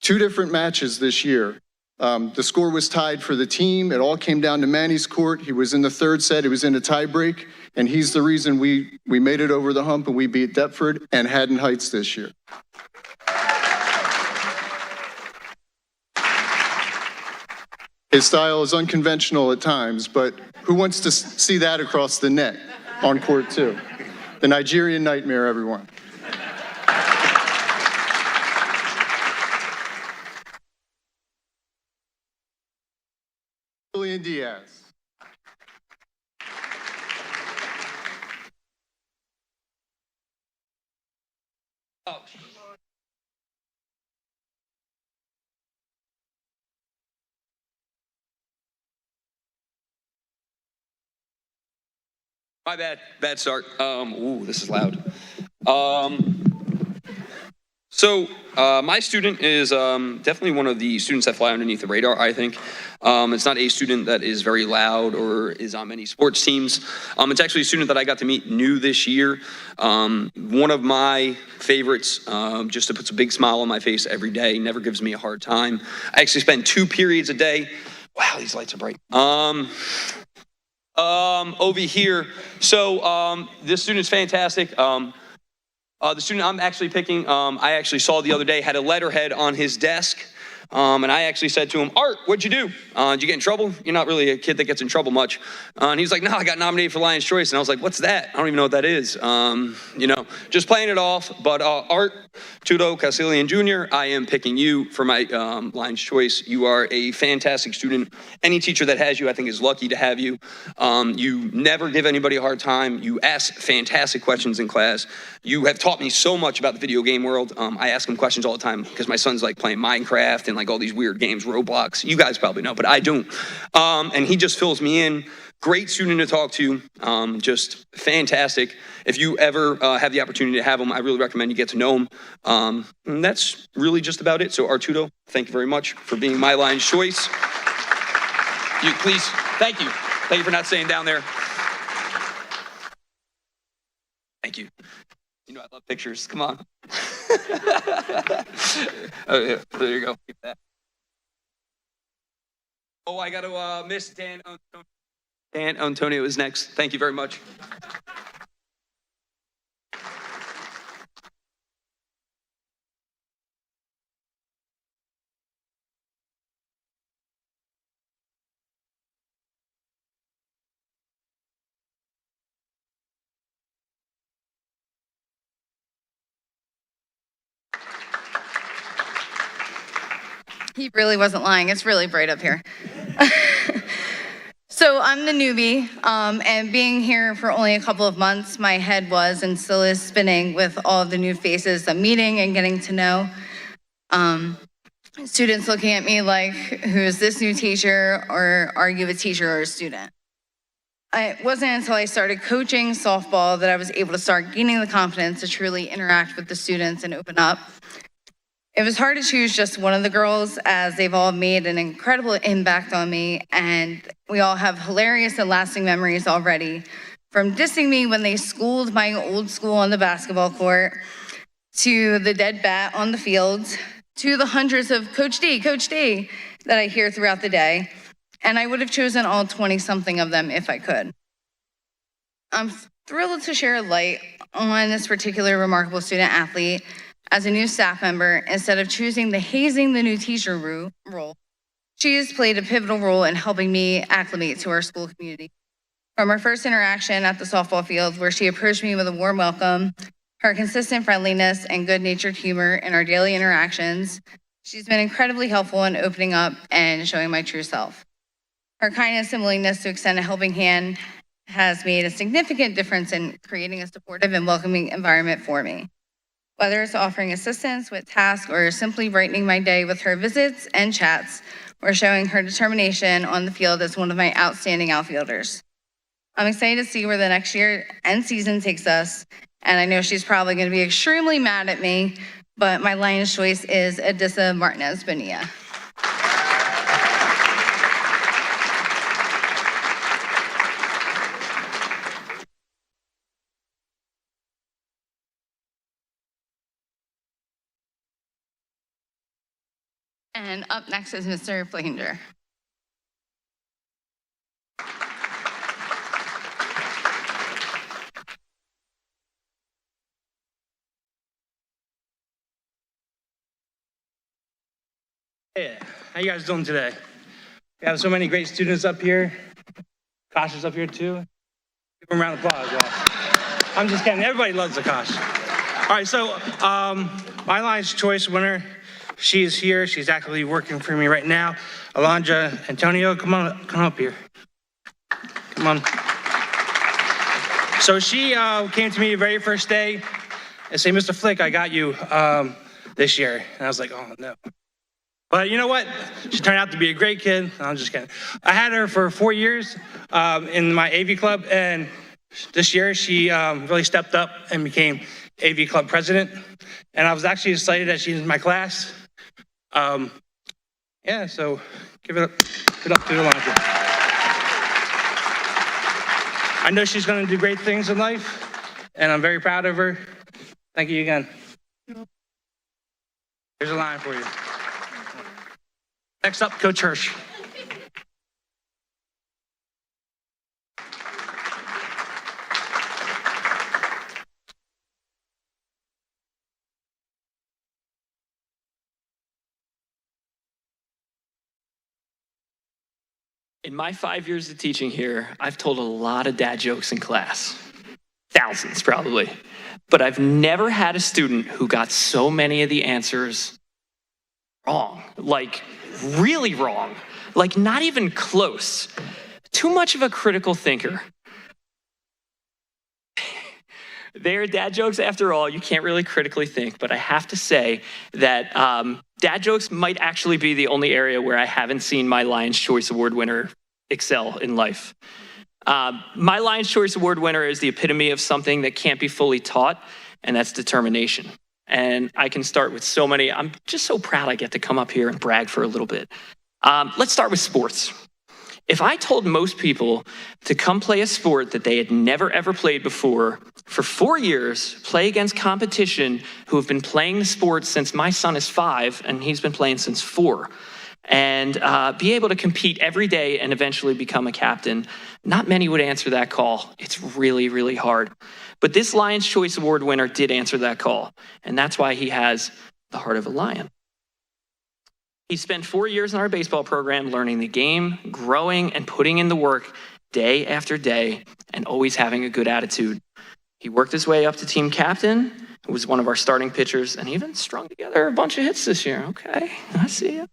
2 different matches this year. The score was tied for the team. It all came down to Manny's court. He was in the 3rd set. It was in a tiebreak. And he's the reason we made it over the hump and we beat Deptford and Haddon Heights this year. His style is unconventional at times, but who wants to see that across the net on court 2? The Nigerian nightmare, everyone. Diaz. Oh. My bad start. Ooh, this is loud. So my student is definitely one of the students that fly underneath the radar, I think. It's not a student that is very loud or is on many sports teams. It's actually a student that I got to meet new this year. One of my favorites, just to put a big smile on my face every day, never gives me a hard time. I actually spend 2 periods a day. Wow, these lights are bright. Over here. So this student's fantastic. The student I'm actually picking, I actually saw the other day, had a letterhead on his desk And I actually said to him, Art, what'd you do? Did you get in trouble? You're not really a kid that gets in trouble much. And he's like, no, I got nominated for Lion's Choice. And I was like, what's that? I don't even know what that is. Just playing it off. But Art, Artudo, Casilan Jr., I am picking you for my Lion's Choice. You are a fantastic student. Any teacher that has you, I think, is lucky to have you. You never give anybody a hard time. You ask fantastic questions in class. You have taught me so much about the video game world. I ask him questions all the time because my son's like playing Minecraft and like all these weird games, Roblox. You guys probably know, but I don't. And he just fills me in. Great student to talk to, just fantastic. If you ever have the opportunity to have him, I really recommend you get to know him. And that's really just about it. So Artudo, thank you very much for being my Lion's Choice. You please, thank you. Thank you for not staying down there. Thank you. You know I love pictures, come on. Oh, yeah. There you go, keep that. Oh, I got to miss Dan Antonio. Dan Antonio is next. Thank you very much. He really wasn't lying. It's really bright up here. So I'm the newbie, and being here for only a couple of months, my head was and still is spinning with all of the new faces I'm meeting and getting to know. Students looking at me like, who's this new teacher, or are you a teacher or a student? It wasn't until I started coaching softball that I was able to start gaining the confidence to truly interact with the students and open up. It was hard to choose just one of the girls, as they've all made an incredible impact on me, and we all have hilarious and lasting memories already. From dissing me when they schooled my old school on the basketball court, to the dead bat on the field, to the hundreds of Coach D that I hear throughout the day. And I would have chosen all 20-something of them if I could. I'm thrilled to share a light on this particular remarkable student athlete. As a new staff member, instead of choosing the hazing the new teacher role, she has played a pivotal role in helping me acclimate to our school community. From our first interaction at the softball field, where she approached me with a warm welcome, her consistent friendliness and good-natured humor in our daily interactions, she's been incredibly helpful in opening up and showing my true self. Her kindness and willingness to extend a helping hand has made a significant difference in creating a supportive and welcoming environment for me. Whether it's offering assistance with tasks or simply brightening my day with her visits and chats, or showing her determination on the field as one of my outstanding outfielders. I'm excited to see where the next year and season takes us, and I know she's probably going to be extremely mad at me, but my Lion's Choice is Adisa Martinez Bonia. And up next is Mr. Flahinger. Hey, how you guys doing today? We have so many great students up here. Kosh is up here too. Give them a round of applause, y'all. I'm just kidding, everybody loves Akash. All right, so my Lion's Choice winner, she is here. She's actively working for me right now. Alonja Antonio, come up here. Come on. So she came to me the very first day and said, Mr. Flick, I got you this year. And I was like, oh no. But you know what? She turned out to be a great kid. I'm just kidding. I had her for 4 years in my AV club, and this year she really stepped up and became AV club president. And I was actually excited that she's in my class. Yeah, so give it up to Alana. I know she's gonna do great things in life, and I'm very proud of her. Thank you again. Here's a line for you. Next up, Coach Hirsch. In my 5 years of teaching here, I've told a lot of dad jokes in class. Thousands, probably. But I've never had a student who got so many of the answers wrong. Like, really wrong. Like, not even close. Too much of a critical thinker. They're dad jokes after all. You can't really critically think, but I have to say that dad jokes might actually be the only area where I haven't seen my Lion's Choice Award winner excel in life. My Lion's Choice Award winner is the epitome of something that can't be fully taught, and that's determination. And I can start with so many. I'm just so proud I get to come up here and brag for a little bit. Let's start with sports. If I told most people to come play a sport that they had never ever played before for 4 years, play against competition who have been playing the sport since my son is 5 and he's been playing since 4, and be able to compete every day and eventually become a captain, not many would answer that call. It's really, really hard. But this Lion's Choice Award winner did answer that call, and that's why he has the heart of a lion. He spent 4 years in our baseball program learning the game, growing, and putting in the work day after day, and always having a good attitude. He worked his way up to team captain, was one of our starting pitchers, and even strung together a bunch of hits this year. Okay, I see you.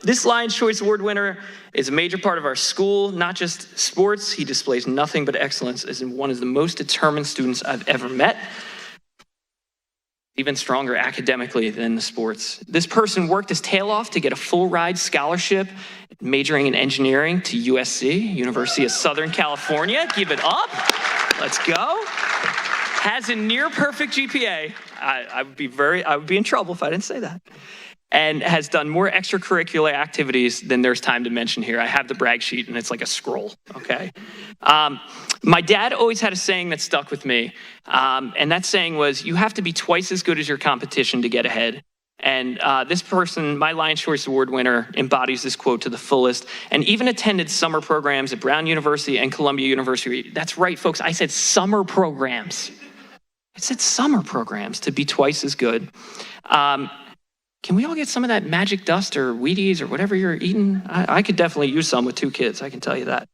This Lion's Choice Award winner is a major part of our school, not just sports. He displays nothing but excellence as one of the most determined students I've ever met. Even stronger academically than the sports. This person worked his tail off to get a full ride scholarship, majoring in engineering to USC, University of Southern California. Give it up. Let's go. Has a near perfect GPA. I would be in trouble if I didn't say that. And has done more extracurricular activities than there's time to mention here. I have the brag sheet and it's like a scroll, okay? My dad always had a saying that stuck with me. And that saying was, you have to be twice as good as your competition to get ahead. And this person, my Lion's Choice Award winner, embodies this quote to the fullest, and even attended summer programs at Brown University and Columbia University. That's right, folks, I said summer programs. I said summer programs to be twice as good. Can we all get some of that magic dust or Wheaties or whatever you're eating? I could definitely use some with 2 kids, I can tell you that.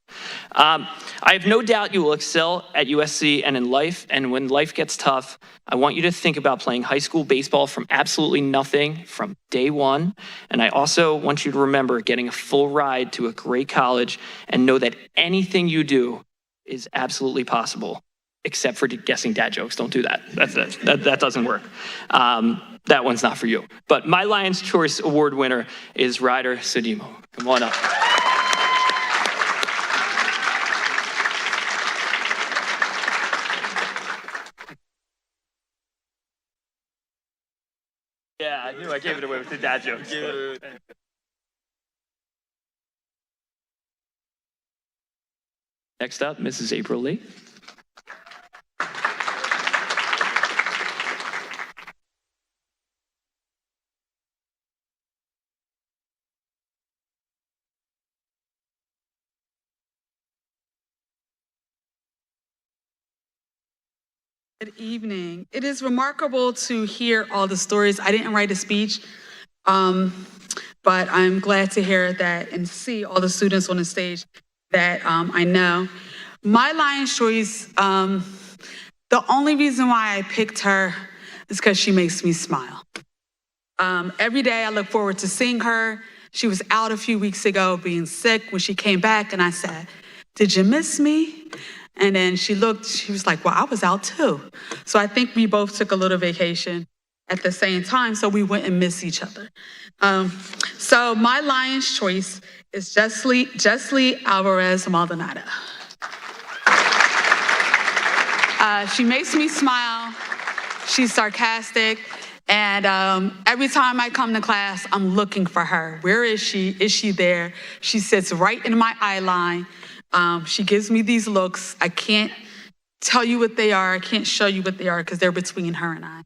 I have no doubt you will excel at USC and in life, and when life gets tough, I want you to think about playing high school baseball from absolutely nothing from day one, and I also want you to remember getting a full ride to a great college and know that anything you do is absolutely possible, except for guessing dad jokes. Don't do that. That doesn't work. That one's not for you. But my Lion's Choice Award winner is Ryder. Come on up. Yeah, I knew I gave it away with the dad jokes. Next up, Mrs. April Lee. Good evening. It is remarkable to hear all the stories. I didn't write a speech, but I'm glad to hear that and see all the students on the stage that I know. My Lion's Choice, the only reason why I picked her is because she makes me smile. Every day I look forward to seeing her. She was out a few weeks ago being sick. When she came back and I said, "Did you miss me?" And then she was like, "Well, I was out too." So I think we both took a little vacation at the same time so we wouldn't miss each other. So my Lion's Choice is Jessie Alvarez Maldonado. She makes me smile. She's sarcastic. And every time I come to class, I'm looking for her. Where is she? Is she there? She sits right in my eye line. She gives me these looks. I can't tell you what they are. I can't show you what they are because they're between her and I.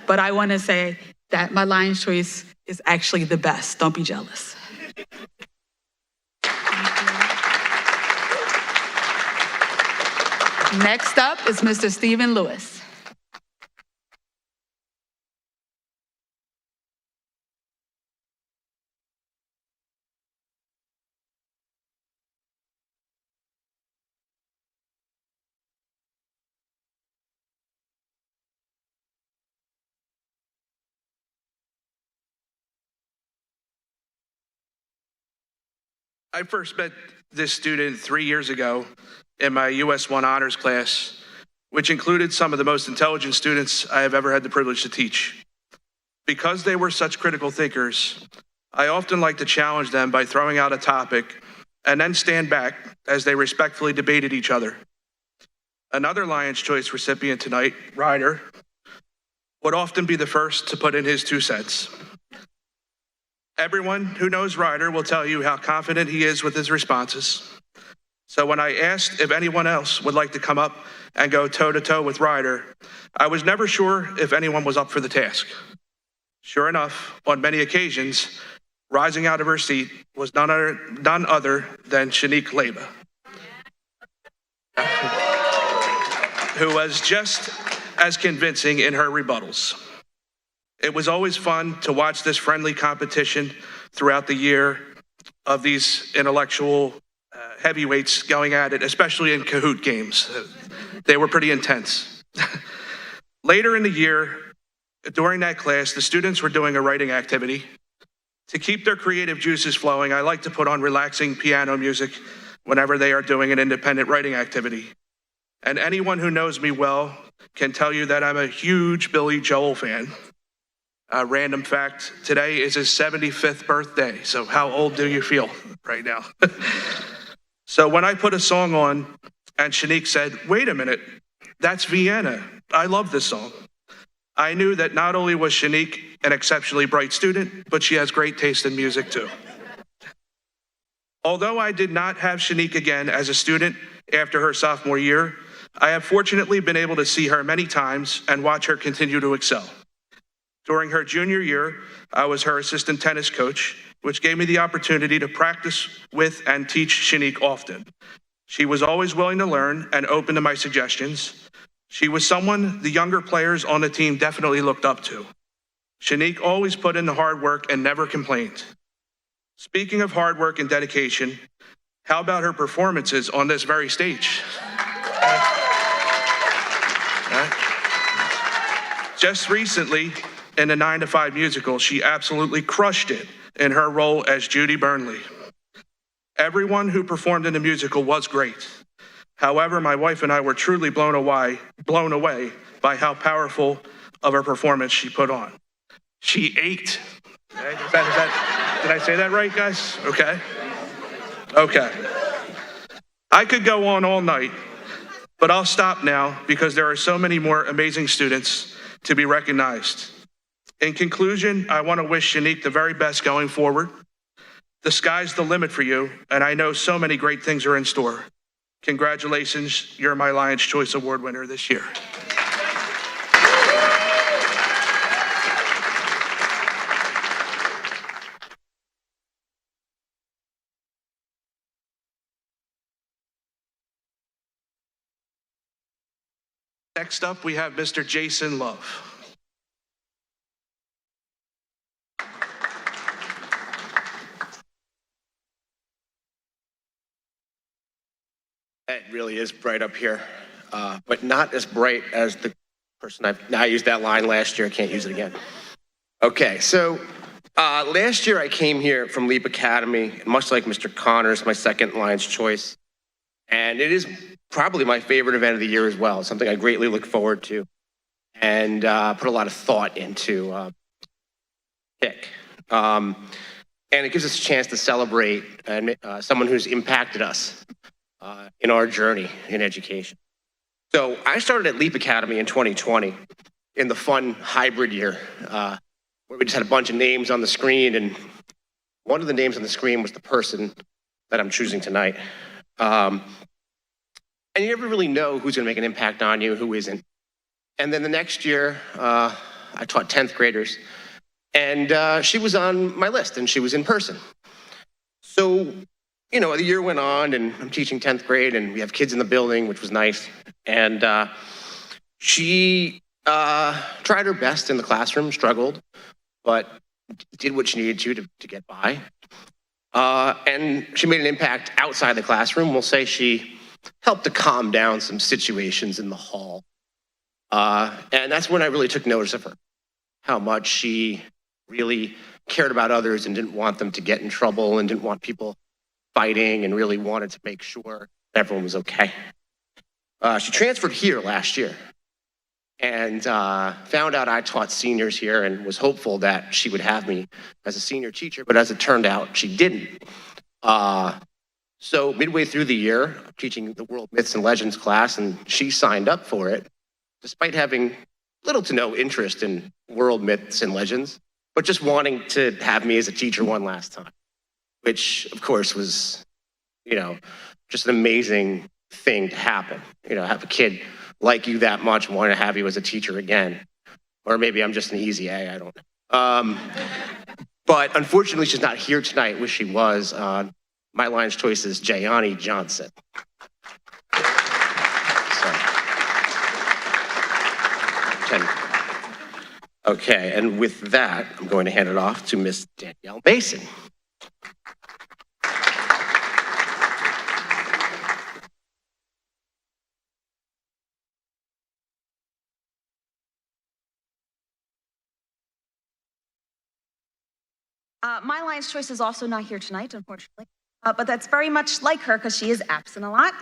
But I want to say that my Lion's Choice is actually the best. Don't be jealous. Next up is Mr. Stephen Lewis. I first met this student 3 years ago in my US 1 honors class, which included some of the most intelligent students I have ever had the privilege to teach. Because they were such critical thinkers, I often like to challenge them by throwing out a topic and then stand back as they respectfully debated each other. Another Lion's Choice recipient tonight, Ryder, would often be the first to put in his 2 cents. Everyone who knows Ryder will tell you how confident he is with his responses. So when I asked if anyone else would like to come up and go toe-to-toe with Ryder, I was never sure if anyone was up for the task. Sure enough, on many occasions, rising out of her seat was none other than Shenique Leba, who was just as convincing in her rebuttals. It was always fun to watch this friendly competition throughout the year of these intellectual heavyweights going at it, especially in Kahoot games. They were pretty intense. Later in the year, during that class, the students were doing a writing activity. To keep their creative juices flowing, I like to put on relaxing piano music whenever they are doing an independent writing activity. And anyone who knows me well can tell you that I'm a huge Billy Joel fan. Random fact, today is his 75th birthday, so how old do you feel right now? So when I put a song on and Shenique said, "Wait a minute, that's Vienna. I love this song," I knew that not only was Shenique an exceptionally bright student, but she has great taste in music too. Although I did not have Shenique again as a student after her sophomore year, I have fortunately been able to see her many times and watch her continue to excel. During her junior year, I was her assistant tennis coach, which gave me the opportunity to practice with and teach Shenique often. She was always willing to learn and open to my suggestions. She was someone the younger players on the team definitely looked up to. Shenique always put in the hard work and never complained. Speaking of hard work and dedication, how about her performances on this very stage? Just recently, in the 9 to 5 musical, she absolutely crushed it in her role as Judy Burnley. Everyone who performed in the musical was great. However, my wife and I were truly blown away by how powerful of a performance she put on. She ate. Okay. Did I say that right, guys? Okay. I could go on all night, but I'll stop now because there are so many more amazing students to be recognized. In conclusion, I want to wish Shenique the very best going forward. The sky's the limit for you, and I know so many great things are in store. Congratulations, you're my Lion's Choice Award winner this year. Next up, we have Mr. Jason Love. It really is bright up here, but not as bright as the person I used that line last year. I can't use it again. Okay, so last year I came here from Leap Academy, much like Mr. Connors, my second Lion's Choice. And it is probably my favorite event of the year as well. It's something I greatly look forward to and put a lot of thought into pick. And it gives us a chance to celebrate someone who's impacted us in our journey in education. So I started at Leap Academy in 2020 in the fun hybrid year where we just had a bunch of names on the screen, and one of the names on the screen was the person that I'm choosing tonight. And you never really know who's gonna make an impact on you, who isn't. And then the next year, I taught 10th graders, and she was on my list, and she was in person. So, you know, the year went on, and I'm teaching 10th grade, and we have kids in the building, which was nice. And she tried her best in the classroom, struggled, but did what she needed to get by. And she made an impact outside the classroom. We'll say she helped to calm down some situations in the hall. And that's when I really took notice of her, how much she really cared about others and didn't want them to get in trouble and didn't want people fighting and really wanted to make sure everyone was okay. She transferred here last year and found out I taught seniors here and was hopeful that she would have me as a senior teacher, but as it turned out, she didn't. So midway through the year, I'm teaching the World Myths and Legends class, and she signed up for it, despite having little to no interest in world myths and legends, but just wanting to have me as a teacher one last time, which of course was, just an amazing thing to happen. Have a kid like you that much, want to have you as a teacher again. Or maybe I'm just an easy A, I don't know. But unfortunately, she's not here tonight, wish she was. My Lion's choice is Jani Johnson. Okay, and with that, I'm going to hand it off to Miss Danielle Mason. My Lion's choice is also not here tonight, unfortunately. But that's very much like her because she is absent a lot.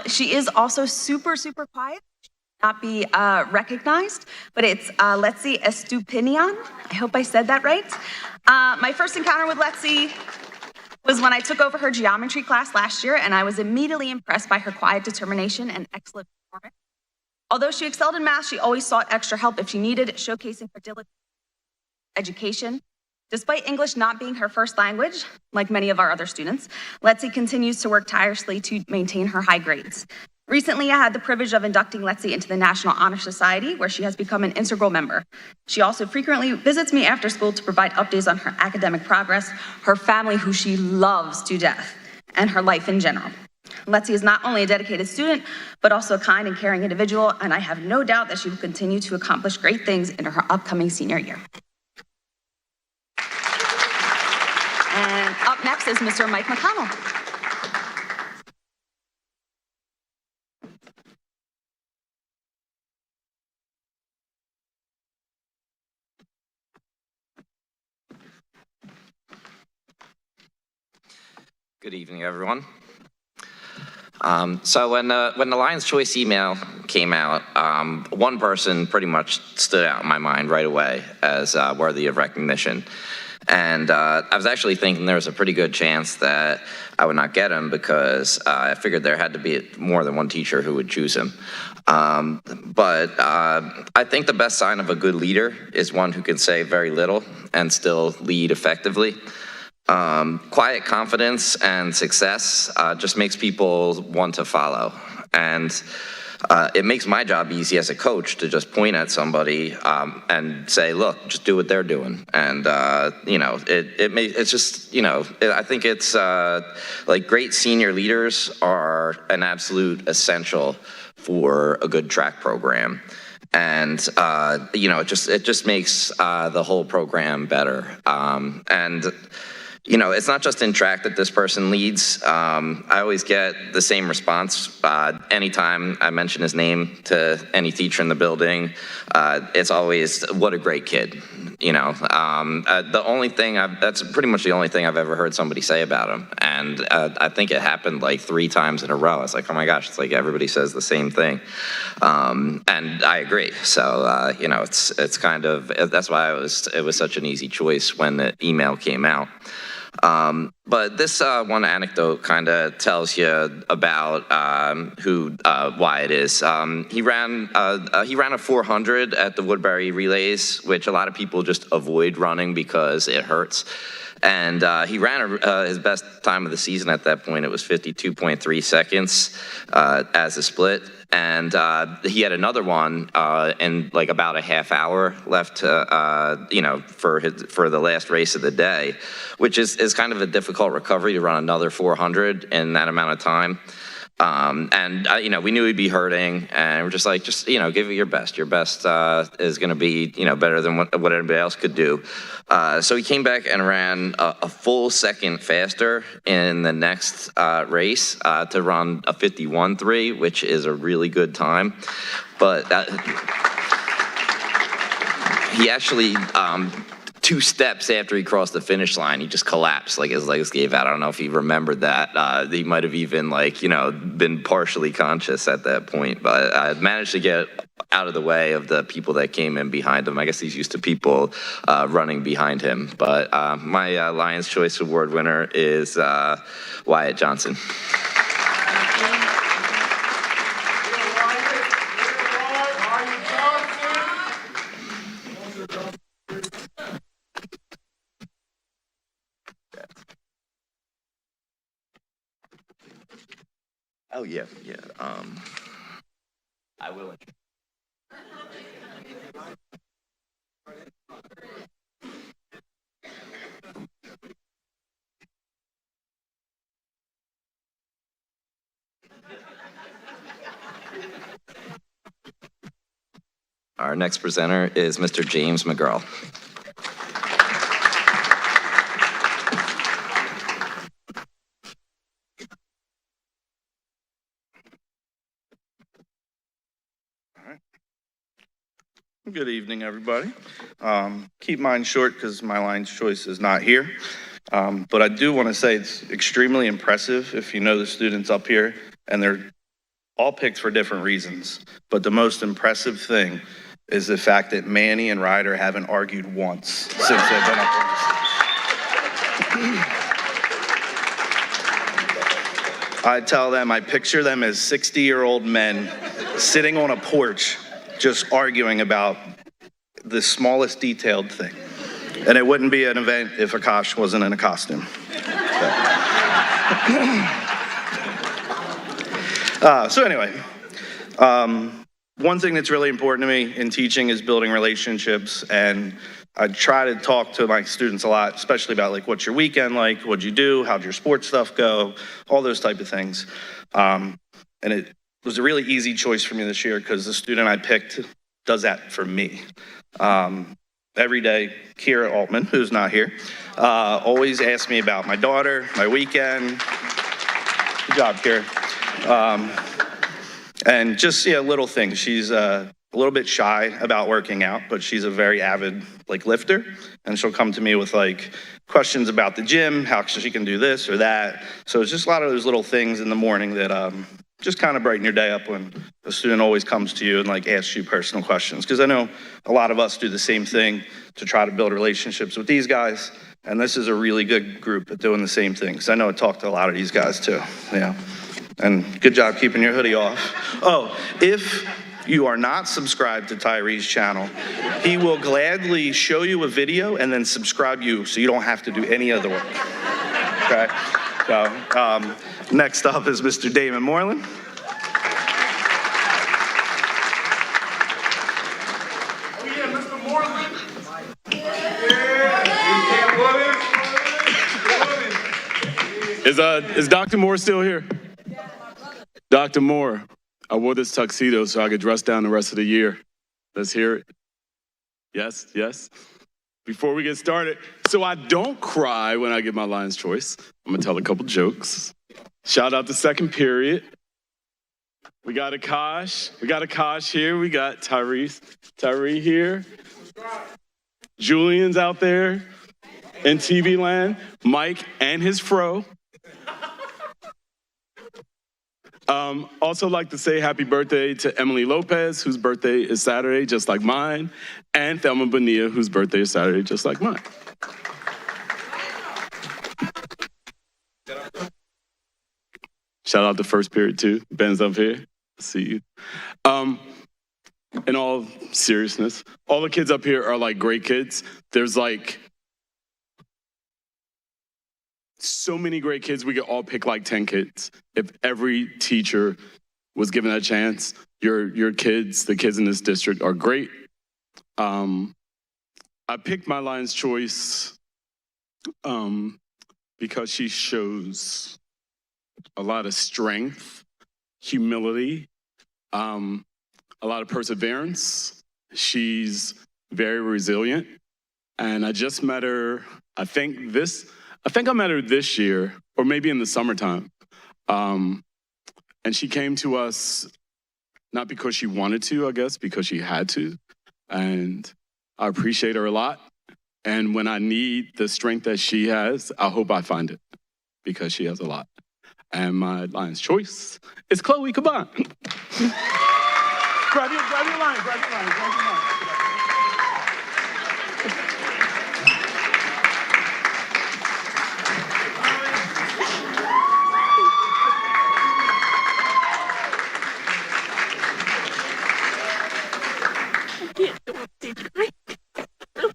She is also super, super quiet. Not be recognized, but it's Lety Estupinian. I hope I said that right. My first encounter with Lety was when I took over her geometry class last year, and I was immediately impressed by her quiet determination and excellent performance. Although she excelled in math, she always sought extra help if she needed, showcasing her diligence in education. Despite English not being her first language, like many of our other students, Lety continues to work tirelessly to maintain her high grades. Recently, I had the privilege of inducting Lety into the National Honor Society, where she has become an integral member. She also frequently visits me after school to provide updates on her academic progress, her family, who she loves to death, and her life in general. Lety is not only a dedicated student, but also a kind and caring individual, and I have no doubt that she will continue to accomplish great things in her upcoming senior year. And up next is Mr. Mike McConnell. Good evening, everyone. So when the Lion's Choice email came out, one person pretty much stood out in my mind right away as worthy of recognition. And I was actually thinking there was a pretty good chance that I would not get him because I figured there had to be more than one teacher who would choose him. But I think the best sign of a good leader is one who can say very little and still lead effectively. Quiet confidence and success just makes people want to follow. And it makes my job easy as a coach to just point at somebody and say, look, just do what they're doing. And, it's just, I think it's like great senior leaders are an absolute essential for a good track program. And, it just makes the whole program better. It's not just in track that this person leads. I always get the same response anytime I mention his name to any teacher in the building. It's always, what a great kid. The only thing that's pretty much the only thing I've ever heard somebody say about him. And I think it happened like 3 times in a row. It's like, oh my gosh, it's like everybody says the same thing. And I agree. So, it's kind of, that's why it was such an easy choice when the email came out. But this one anecdote kind of tells you about why it is. He ran a 400 at the Woodbury Relays, which a lot of people just avoid running because it hurts. And he ran his best time of the season at that point. It was 52.3 seconds as a split. And he had another one in like about a half hour left to, for the last race of the day, which is kind of a difficult recovery to run another 400 in that amount of time. We knew he'd be hurting, and we're just like, give it your best. Your best is going to be, better than what anybody else could do. So he came back and ran a full second faster in the next race to run a 51.3, which is a really good time. But he actually 2 steps after he crossed the finish line, he just collapsed, like his legs gave out. I don't know if he remembered that. He might have even been partially conscious at that point, but I managed to get out of the way of the people that came in behind him. I guess he's used to people running behind him. But my Lions Choice Award winner is Wyatt Johnson. Oh, yeah. I will. Our next presenter is Mr. James McGurl. Good evening, everybody. Keep mine short because my Lions Choice is not here. But I do want to say it's extremely impressive if you know the students up here, and they're all picked for different reasons. But the most impressive thing is the fact that Manny and Ryder haven't argued once since they've been up on the stage. I tell them, I picture them as 60-year-old men sitting on a porch just arguing about the smallest detailed thing. And it wouldn't be an event if Akash wasn't in a costume. So anyway, one thing that's really important to me in teaching is building relationships. And I try to talk to my students a lot, especially about like, what's your weekend like? What'd you do? How'd your sports stuff go? All those type of things. And it was a really easy choice for me this year because the student I picked does that for me. Every day, Kira Altman, who's not here, always asks me about my daughter, my weekend. Good job, Kira. And just, little things. She's a little bit shy about working out, but she's a very avid lifter. And she'll come to me with questions about the gym, how she can do this or that. So it's just a lot of those little things in the morning that just kind of brighten your day up when a student always comes to you and asks you personal questions. Because I know a lot of us do the same thing to try to build relationships with these guys. And this is a really good group at doing the same thing. Because I know I talked to a lot of these guys too. Yeah. And good job keeping your hoodie off. Oh, if you are not subscribed to Tyrie's channel, he will gladly show you a video and then subscribe you so you don't have to do any other work. Okay? So, next up is Mr. Damon Moreland. Is Dr. Moore still here? Dr. Moore, I wore this tuxedo so I could dress down the rest of the year. Let's hear it. Yes, yes. Before we get started, so I don't cry when I get my Lions Choice, I'm gonna tell a couple jokes. Shout out to second period. We got Akash here. We got Tyrie here. Julian's out there in TV land. Mike and his fro. Also like to say happy birthday to Emily Lopez, whose birthday is Saturday, just like mine, and Thelma Bonia, whose birthday is Saturday, just like mine. Shout out to first period too. Ben's up here. See you. In all seriousness, all the kids up here are great kids. There's so many great kids. We could all pick 10 kids. If every teacher was given a chance, your kids, the kids in this district are great. I picked my Lions Choice because she shows a lot of strength, humility, a lot of perseverance. She's very resilient. And I just met her, I think I met her this year, or maybe in the summertime. And she came to us not because she wanted to, I guess, because she had to. And I appreciate her a lot. And when I need the strength that she has, I hope I find it because she has a lot. And my Lion's choice is Chloe Caban. grab your line.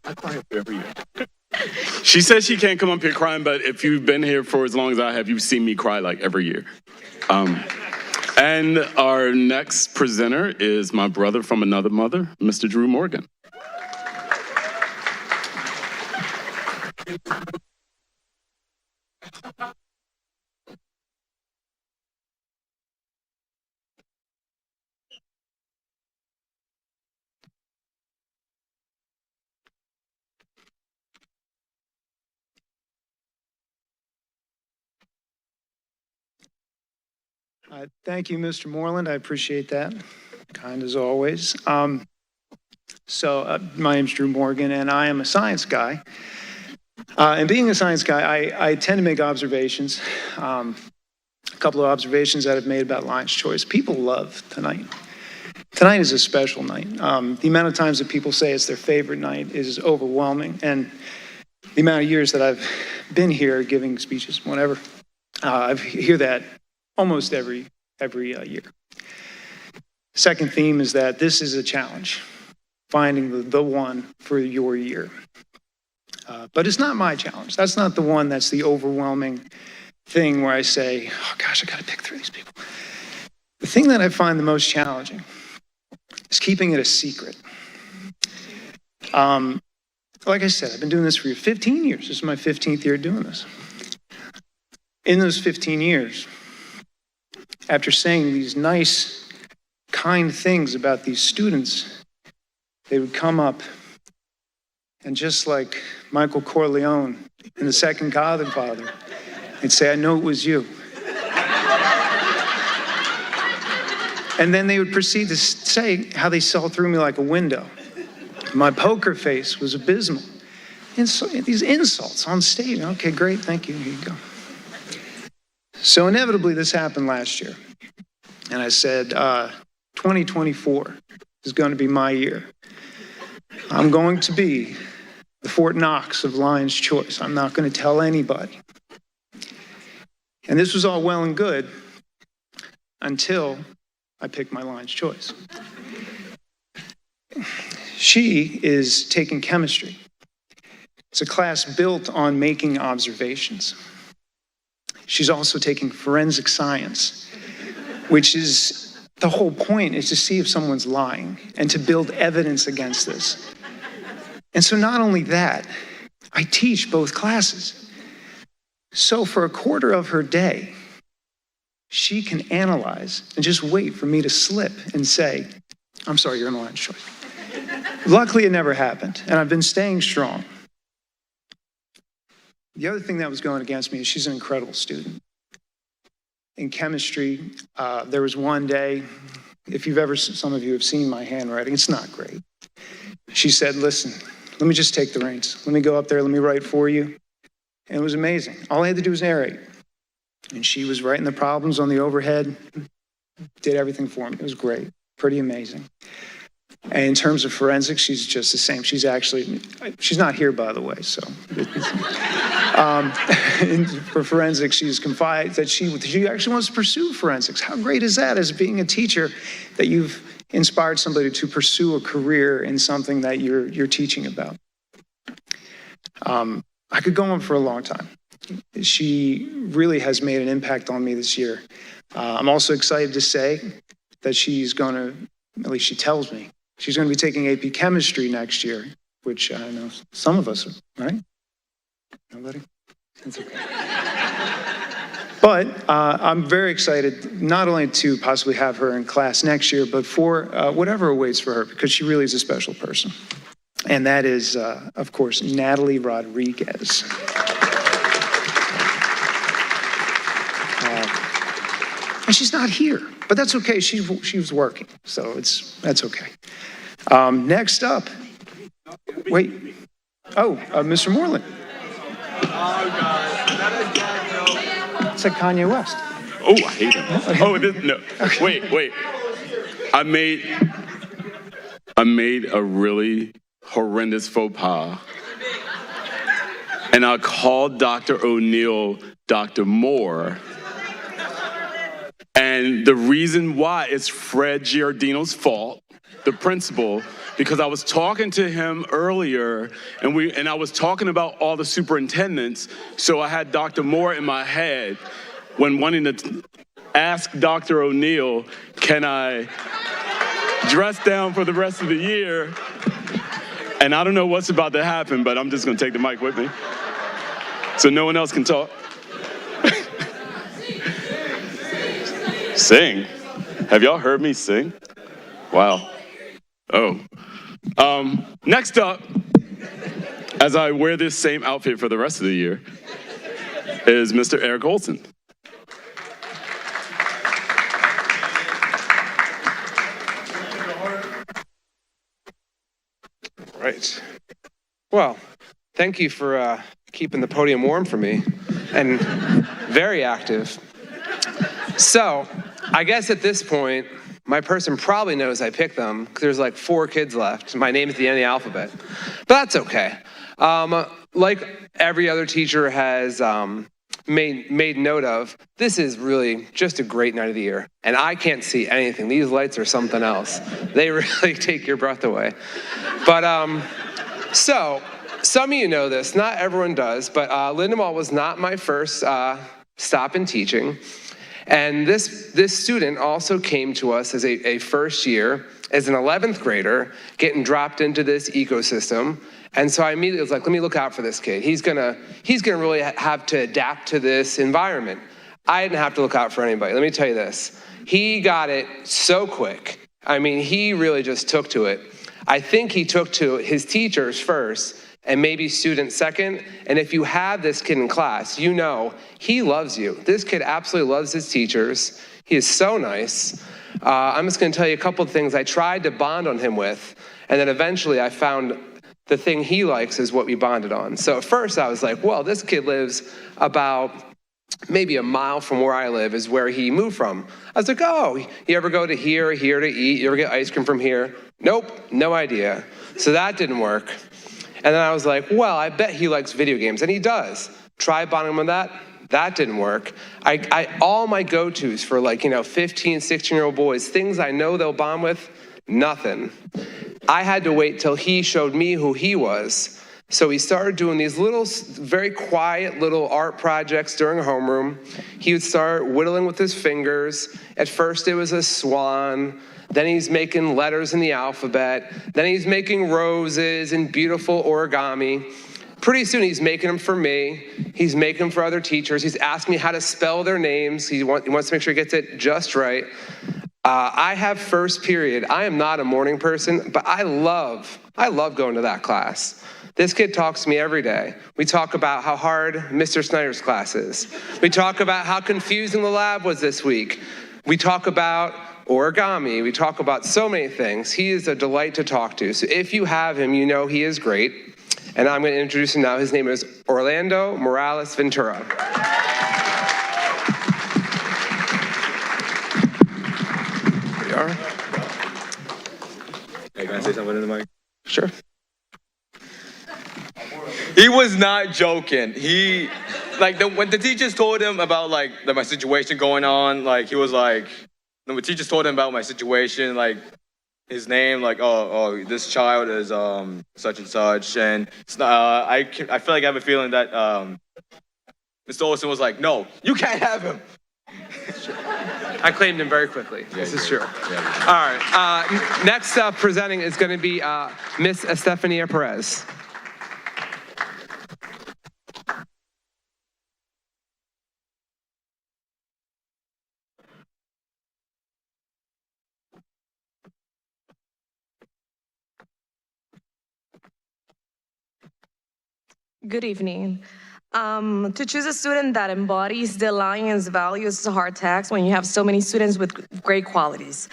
I cry up every year. She says she can't come up here crying, but if you've been here for as long as I have, you've seen me cry like every year. And our next presenter is my brother from another mother, Mr. Drew Morgan. Thank you, Mr. Moreland. I appreciate that. Kind as always. My name's Drew Morgan, and I am a science guy. And being a science guy, I tend to make observations. A couple of observations that I've made about Lion's Choice. People love tonight. Tonight is a special night. The amount of times that people say it's their favorite night is overwhelming. And the amount of years that I've been here giving speeches, whatever, I hear that almost every year. Second theme is that this is a challenge, finding the one for your year. But it's not my challenge. That's not the one that's the overwhelming thing where I say, oh gosh, I gotta pick through these people. The thing that I find the most challenging is keeping it a secret. Like I said, I've been doing this for 15 years. This is my 15th year doing this. In those 15 years, after saying these nice, kind things about these students, they would come up and just like Michael Corleone in The Second Godfather, they'd say, I know it was you. And then they would proceed to say how they saw through me like a window. My poker face was abysmal. And so these insults on stage. Okay, great, thank you, here you go. So inevitably, this happened last year. And I said, 2024 is going to be my year. I'm going to be the Fort Knox of Lion's Choice. I'm not going to tell anybody. And this was all well and good until I picked my Lion's Choice. She is taking chemistry. It's a class built on making observations. She's also taking forensic science, which is the whole point, is to see if someone's lying and to build evidence against this. And so not only that, I teach both classes. So for a quarter of her day, she can analyze and just wait for me to slip and say, I'm sorry, you're in Lion's Choice. Luckily, it never happened, and I've been staying strong. The other thing that was going against me is she's an incredible student. In chemistry, there was one day, if some of you have seen my handwriting, it's not great. She said, listen, let me just take the reins. Let me go up there, let me write for you. And it was amazing. All I had to do was narrate. And she was writing the problems on the overhead, did everything for me. It was great, pretty amazing. And in terms of forensics, she's just the same. She's not here, by the way, so. For forensics, she's confided that she actually wants to pursue forensics. How great is that as being a teacher, that you've inspired somebody to pursue a career in something that you're teaching about? I could go on for a long time. She really has made an impact on me this year. I'm also excited to say that she's going to, at least she tells me, she's going to be taking AP Chemistry next year, which I know some of us are, right? Nobody? That's okay. But I'm very excited not only to possibly have her in class next year, but for whatever awaits for her, because she really is a special person. And that is, of course, Natalie Rodriguez. And she's not here, but that's okay. She was working, so that's okay. Next up, wait. Mr. Moreland. It's like Kanye West. Oh, I hate him. Oh, no. Wait. I made a really horrendous faux pas. And I called Dr. O'Neill Dr. Moore. And the reason why it's Fred Giardino's fault, the principal, because I was talking to him earlier and I was talking about all the superintendents. So I had Dr. Moore in my head when wanting to ask Dr. O'Neill, can I dress down for the rest of the year? And I don't know what's about to happen, but I'm just gonna take the mic with me so no one else can talk. Sing? Have y'all heard me sing? Wow. Oh. Next up, as I wear this same outfit for the rest of the year, is Mr. Eric Olson. Right. Well, thank you for keeping the podium warm for me and very active. So, I guess at this point, my person probably knows I picked them because there's like 4 kids left. My name is at the end of the alphabet. But that's okay. Like every other teacher has made note of, this is really just a great night of the year. And I can't see anything. These lights are something else. They really take your breath away. But so, some of you know this, not everyone does, but Lindenwold was not my first stop in teaching. And this student also came to us as a first year, as an 11th grader, getting dropped into this ecosystem. And so I immediately was like, let me look out for this kid. He's gonna really have to adapt to this environment. I didn't have to look out for anybody. Let me tell you this. He got it so quick. I mean, he really just took to it. I think he took to his teachers first, and maybe students second. And if you have this kid in class, you know he loves you. This kid absolutely loves his teachers. He is so nice. I'm just gonna tell you a couple of things I tried to bond on him with, and then eventually I found the thing he likes is what we bonded on. So at first I was like, well, this kid lives about maybe a mile from where I live is where he moved from. I was like, oh, you ever go to here to eat? You ever get ice cream from here? Nope, no idea. So that didn't work. And then I was like, well, I bet he likes video games, and he does. Try bonding him on that. That didn't work. All my go-tos for 15, 16-year-old boys, things I know they'll bond with, nothing. I had to wait till he showed me who he was. So he started doing these little, very quiet little art projects during homeroom. He would start whittling with his fingers. At first it was a swan. Then he's making letters in the alphabet. Then he's making roses and beautiful origami. Pretty soon he's making them for me. He's making them for other teachers. He's asking me how to spell their names. He wants to make sure he gets it just right. I have first period. I am not a morning person, but I love going to that class. This kid talks to me every day. We talk about how hard Mr. Snyder's class is. We talk about how confusing the lab was this week. We talk about origami. We talk about so many things. He is a delight to talk to. So if you have him, you know he is great. And I'm going to introduce him now. His name is Orlando Morales Ventura. There you are. Hey, can I say something in the mic? Sure. He was not joking. When the teachers told him about my situation going on, he was like, when the teachers told him about my situation, his name, this child is such and such, and I feel like I have a feeling that Mr. Olson was like, no, you can't have him. I claimed him very quickly. Yeah, this is true. Yeah. All right. Next up presenting is going to be Miss Estefania Perez. Good evening. To choose a student that embodies the Alliance values is a hard task when you have so many students with great qualities.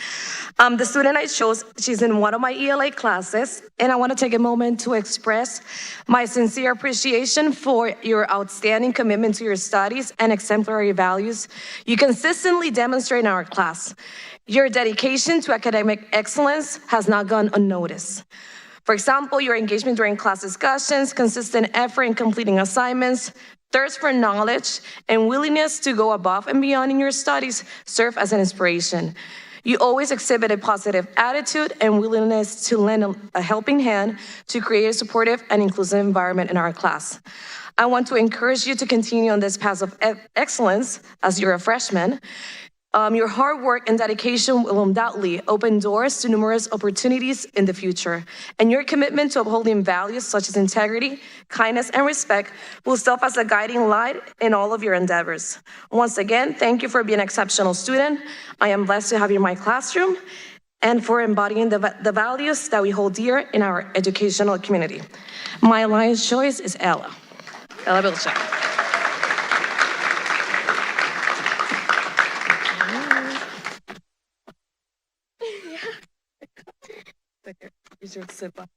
The student I chose, she's in one of my ELA classes, and I want to take a moment to express my sincere appreciation for your outstanding commitment to your studies and exemplary values you consistently demonstrate in our class. Your dedication to academic excellence has not gone unnoticed. For example, your engagement during class discussions, consistent effort in completing assignments, thirst for knowledge, and willingness to go above and beyond in your studies serve as an inspiration. You always exhibit a positive attitude and willingness to lend a helping hand to create a supportive and inclusive environment in our class. I want to encourage you to continue on this path of excellence as you're a freshman. Your hard work and dedication will undoubtedly open doors to numerous opportunities in the future. And your commitment to upholding values such as integrity, kindness, and respect will serve as a guiding light in all of your endeavors. Once again, thank you for being an exceptional student. I am blessed to have you in my classroom and for embodying the values that we hold dear in our educational community. My alliance choice is Ella. Ella Bilchak. Use your slip up.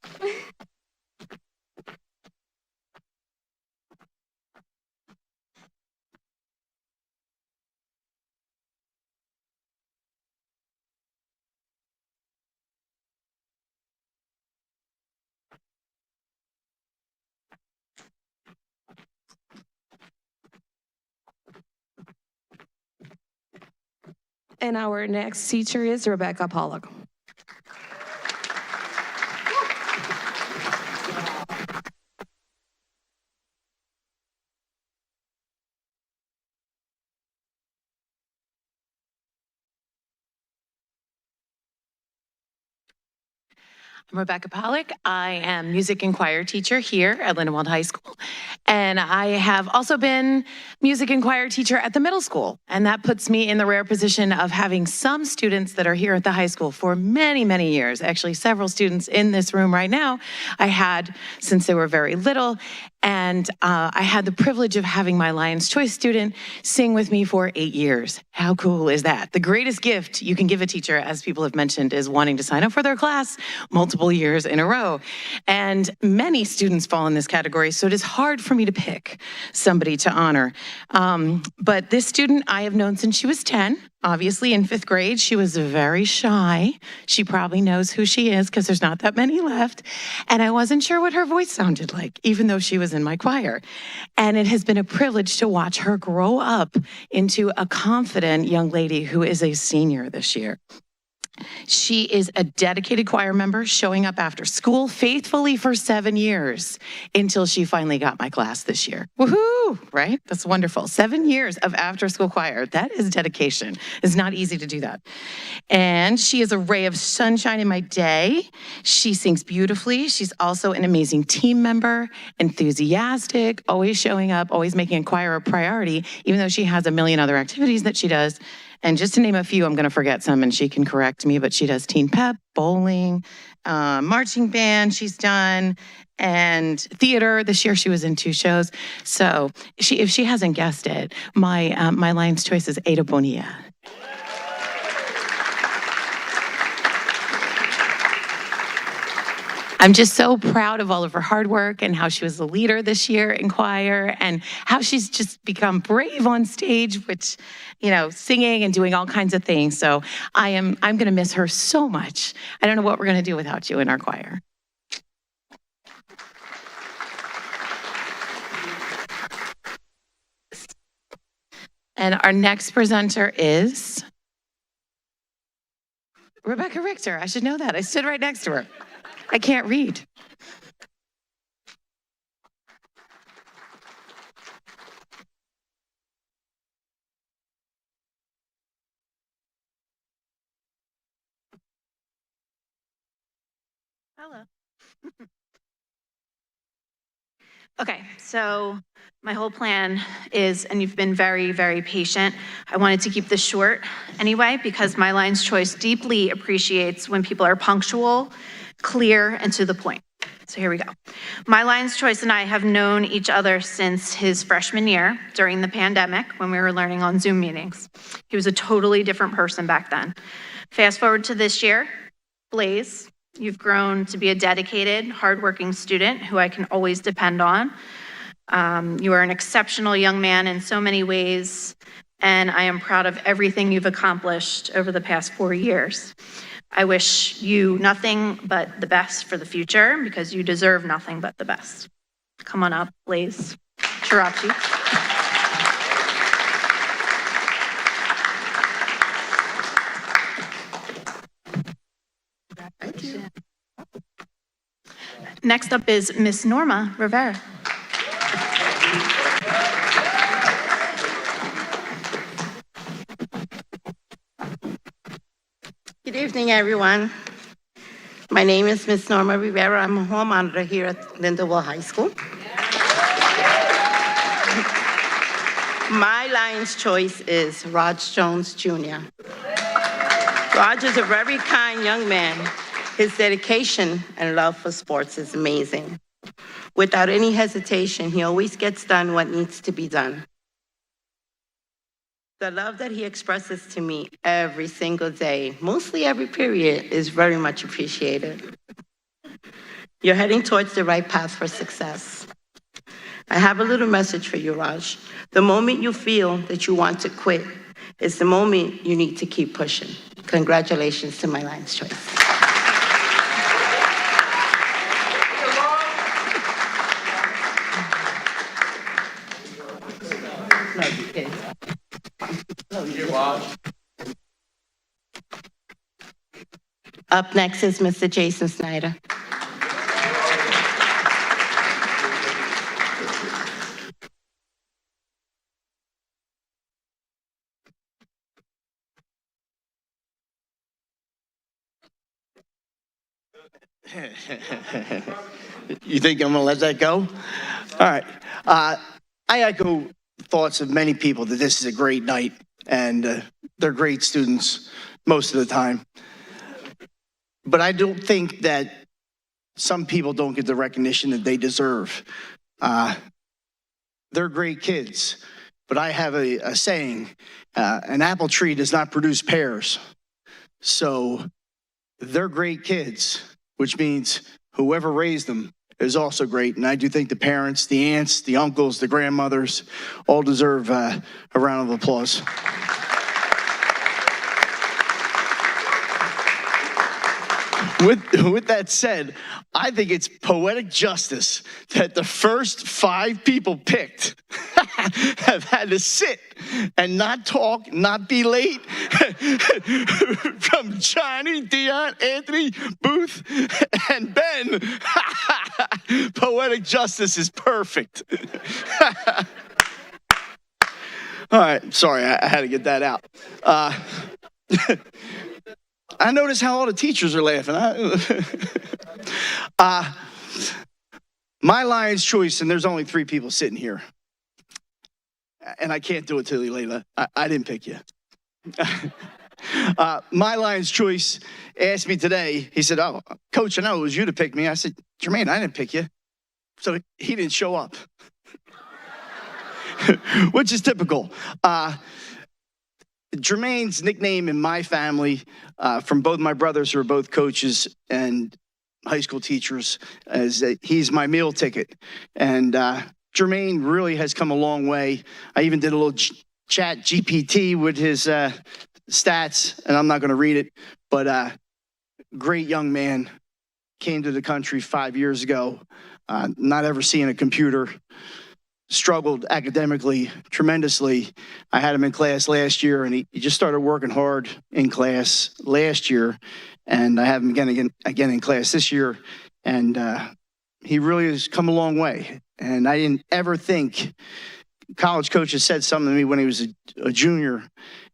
And our next teacher is Rebecca Pollock. I'm Rebecca Pollock. I am music and choir teacher here at Lindenwold High School. And I have also been music and choir teacher at the middle school. And that puts me in the rare position of having some students that are here at the high school for many, many years. Actually, several students in this room right now I had since they were very little. And I had the privilege of having my Lion's Choice student sing with me for 8 years. How cool is that? The greatest gift you can give a teacher, as people have mentioned, is wanting to sign up for their class multiple years in a row. And many students fall in this category, so it is hard for me to pick somebody to honor. But this student I have known since she was 10. Obviously, in 5th grade, she was very shy. She probably knows who she is because there's not that many left. And I wasn't sure what her voice sounded like, even though she was in my choir. And it has been a privilege to watch her grow up into a confident young lady who is a senior this year. She is a dedicated choir member, showing up after school faithfully for 7 years until she finally got my class this year. Woohoo, right? That's wonderful. 7 years of after school choir. That is dedication. It's not easy to do that. And she is a ray of sunshine in my day. She sings beautifully. She's also an amazing team member, enthusiastic, always showing up, always making choir a priority, even though she has a million other activities that she does. And just to name a few, I'm going to forget some and she can correct me, but she does teen pep, bowling, marching band she's done, and theater. This year she was in 2 shows. So if she hasn't guessed it, my Lion's Choice is Ada Bonia. I'm just so proud of all of her hard work and how she was the leader this year in choir and how she's just become brave on stage, which, you know, singing and doing all kinds of things. So I'm going to miss her so much. I don't know what we're going to do without you in our choir. And our next presenter is Rebecca Richter. I should know that. I stood right next to her. I can't read. Hello. Okay, so my whole plan is, and you've been very, very patient. I wanted to keep this short anyway, because my Lion's Choice deeply appreciates when people are punctual, clear, and to the point. so here we go. My Lion's Choice and I have known each other since his freshman year during the pandemic when we were learning on Zoom meetings. He was a totally different person back then. Fast forward to this year, Blaze, you've grown to be a dedicated, hardworking student who I can always depend on. You are an exceptional young man in so many ways, and I am proud of everything you've accomplished over the past 4 years. I wish you nothing but the best for the future because you deserve nothing but the best. Come on up, Blaze Chirachi. Thank you. Next up is Miss Norma Rivera. Good evening, everyone. My name is Miss Norma Rivera. I'm a hall monitor here at Lindenwold High School. My Lion's Choice is Raj Jones, Jr. Raj is a very kind young man. His dedication and love for sports is amazing. Without any hesitation, he always gets done what needs to be done. The love that he expresses to me every single day, mostly every period, is very much appreciated. You're heading towards the right path for success. I have a little message for you, Raj. The moment you feel that you want to quit is the moment you need to keep pushing. Congratulations to My Lion's Choice. Up next is Mr. Jason Snyder. You think I'm gonna let that go? All right. I echo thoughts of many people that this is a great night, and they're great students most of the time. But I don't think that some people don't get the recognition that they deserve. They're great kids, but I have a saying, an apple tree does not produce pears. So they're great kids, which means whoever raised them is also great. And I do think the parents, the aunts, the uncles, the grandmothers all deserve a round of applause. With that said, I think it's poetic justice that the first 5 people picked have had to sit and not talk, not be late. From Jani, Dion, Anthony, Booth, and Ben. Poetic justice is perfect. All right, sorry, I had to get that out. I notice how all the teachers are laughing. My Lion's Choice, and there's only 3 people sitting here. And I can't do it to you, Layla. I didn't pick you. My Lion's Choice asked me today, he said, "Oh, Coach, I know it was you to pick me." I said, "Jermaine, I didn't pick you." So he didn't show up, which is typical. Jermaine's nickname in my family, from both my brothers who are both coaches and high school teachers, is that he's my meal ticket. And Jermaine really has come a long way. I even did a little chat GPT with his stats, and I'm not going to read it, but great young man, came to the country 5 years ago, not ever seeing a computer, struggled academically tremendously. I had him in class last year, and he just started working hard in class last year, and I have him again in class this year, and he really has come a long way. And I didn't ever think, college coaches said something to me when he was a junior,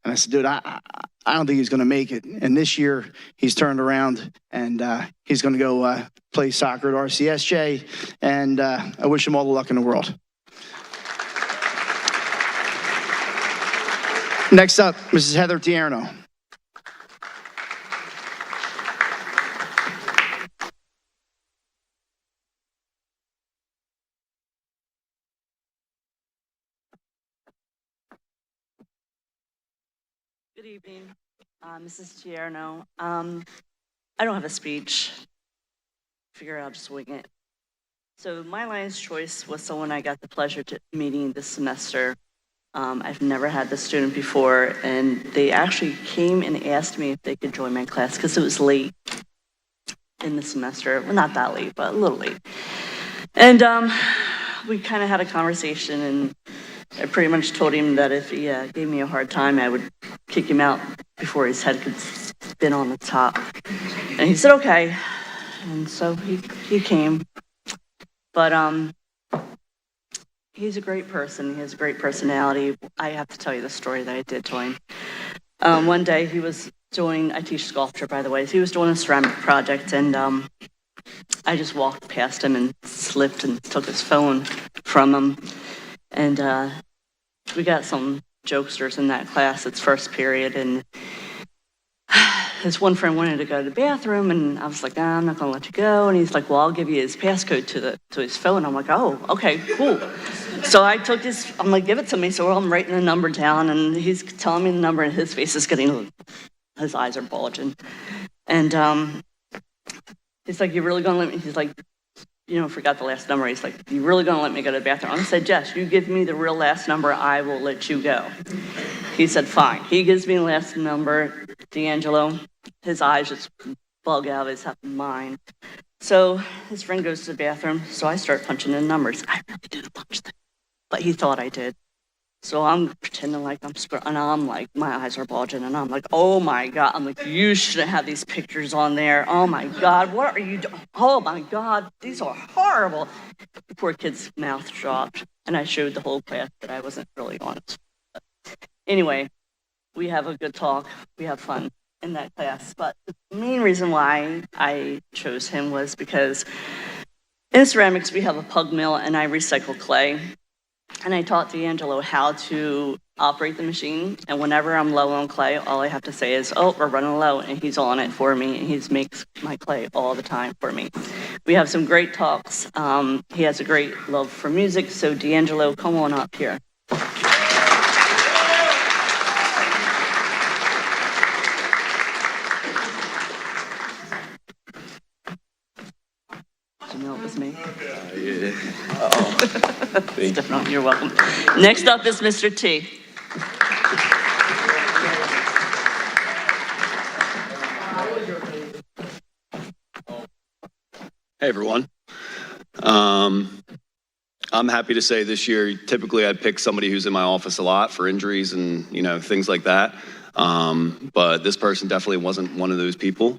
and I said, "Dude, I don't think he's going to make it." And this year, he's turned around, and he's going to go play soccer at RCSJ, and I wish him all the luck in the world. Next up, Mrs. Heather Tierno. Good evening, Mrs. Tierno. I don't have a speech. Figure I'll just wing it. So my Lion's Choice was someone I got the pleasure to meeting this semester. I've never had this student before, and they actually came and asked me if they could join my class because it was late in the semester. Well, not that late, but a little late. And we kind of had a conversation, and I pretty much told him that if he gave me a hard time, I would kick him out before his head could spin on the top. And he said, okay. And so he came. But he's a great person. He has a great personality. I have to tell you the story that I did to him. One day he was doing, I teach sculpture, by the way, so he was doing a ceramic project, and I just walked past him and slipped and took his phone from him. And we got some jokesters in that class. It's first period, and his one friend wanted to go to the bathroom, and I was like, nah, I'm not gonna let you go. And he's like, well, I'll give you his passcode to his phone. I'm like, oh, okay, cool. So I took I'm like, give it to me. So I'm writing the number down, and he's telling me the number, and his face is his eyes are bulging. And he's like, you really gonna let me? He's like, forgot the last number. He's like, you really gonna let me go to the bathroom? I said, Jess, you give me the real last number, I will let you go. He said, fine. He gives me the last number, D'Angelo. His eyes just bug out of his mind. So his friend goes to the bathroom, so I start punching in numbers. I really didn't punch them, but he thought I did. So I'm pretending like I'm scrolling, and I'm like, my eyes are bulging, and I'm like, oh my God. I'm like, you shouldn't have these pictures on there. Oh my God, what are you doing? Oh my God, these are horrible. The poor kid's mouth dropped, and I showed the whole class that I wasn't really honest. Anyway, we have a good talk. We have fun in that class. But the main reason why I chose him was because in ceramics, we have a pug mill, and I recycle clay. And I taught D'Angelo how to operate the machine. And whenever I'm low on clay, all I have to say is, oh, we're running low. And he's on it for me. And he makes my clay all the time for me. We have some great talks. He has a great love for music. So D'Angelo, come on up here. Did you know it was me? Yeah. Stefano, you're welcome. Next up is Mr. T. Hey, everyone. I'm happy to say this year, typically I'd pick somebody who's in my office a lot for injuries and, things like that. But this person definitely wasn't one of those people.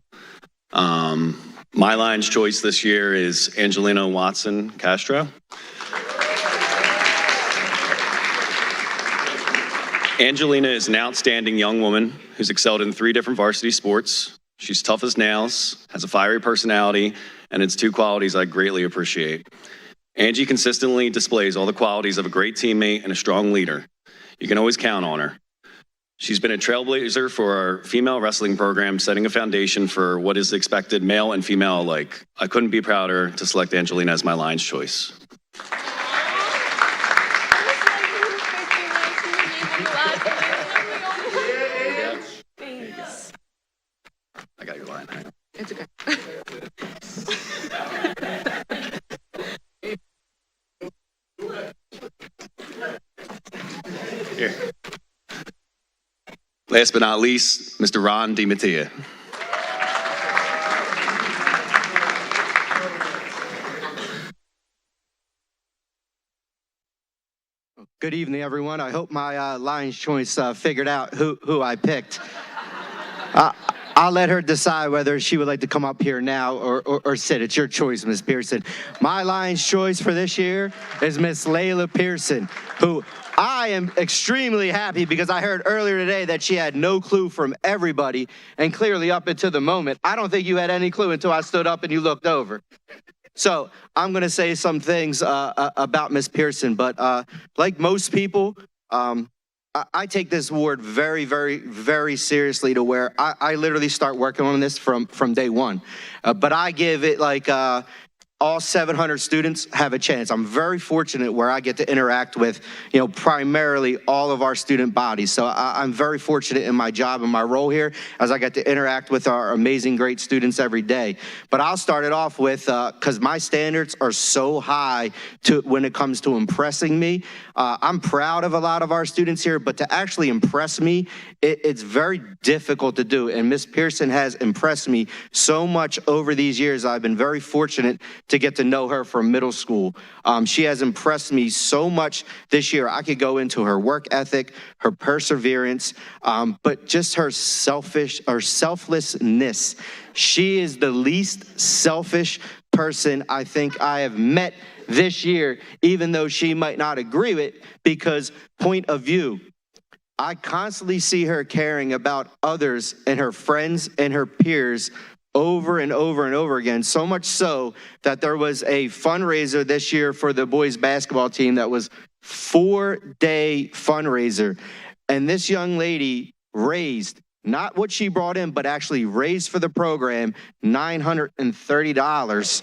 My Lion's Choice this year is Angelina Watson Castro. Angelina is an outstanding young woman who's excelled in 3 different varsity sports. She's tough as nails, has a fiery personality, and it's 2 qualities I greatly appreciate. Angie consistently displays all the qualities of a great teammate and a strong leader. You can always count on her. She's been a trailblazer for our female wrestling program, setting a foundation for what is expected male and female alike. I couldn't be prouder to select Angelina as my Lion's Choice. I got your line. It's okay. Here. Last but not least, Mr. Ron DiMattia. Good evening, everyone. I hope my Lion's Choice figured out who I picked. I'll let her decide whether she would like to come up here now or sit. It's your choice, Miss Pearson. My Lion's Choice for this year is Miss Layla Pearson, who I am extremely happy because I heard earlier today that she had no clue from everybody, and clearly up until the moment, I don't think you had any clue until I stood up and you looked over. So I'm going to say some things about Miss Pearson, but like most people, I take this award very, very, very seriously to where I literally start working on this from day one. But I give it like all 700 students have a chance. I'm very fortunate where I get to interact with, primarily all of our student bodies. So I'm very fortunate in my job and my role here as I get to interact with our amazing, great students every day. But I'll start it off with, because my standards are so high when it comes to impressing me. I'm proud of a lot of our students here, but to actually impress me, it's very difficult to do. And Miss Pearson has impressed me so much over these years. I've been very fortunate to get to know her from middle school. She has impressed me so much this year. I could go into her work ethic, her perseverance, but just her selflessness. She is the least selfish person I think I have met this year, even though she might not agree with it, because point of view. I constantly see her caring about others and her friends and her peers over and over and over again, so much so that there was a fundraiser this year for the boys basketball team that was 4-day fundraiser. And this young lady raised, not what she brought in, but actually raised for the program $930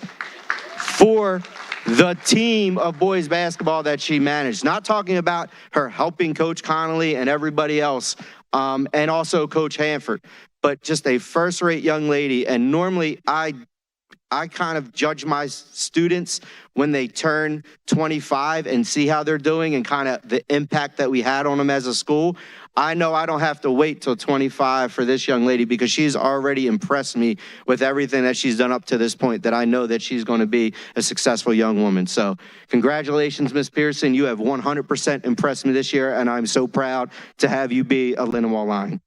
for the team of boys basketball that she managed. Not talking about her helping Coach Connolly and everybody else, and also Coach Hanford, but just a first-rate young lady. And normally I kind of judge my students when they turn 25 and see how they're doing and kind of the impact that we had on them as a school. I know I don't have to wait till 25 for this young lady because she's already impressed me with everything that she's done up to this point, that I know that she's going to be a successful young woman. So congratulations, Ms. Pearson. You have 100% impressed me this year, and I'm so proud to have you be a Lindenwold Lion.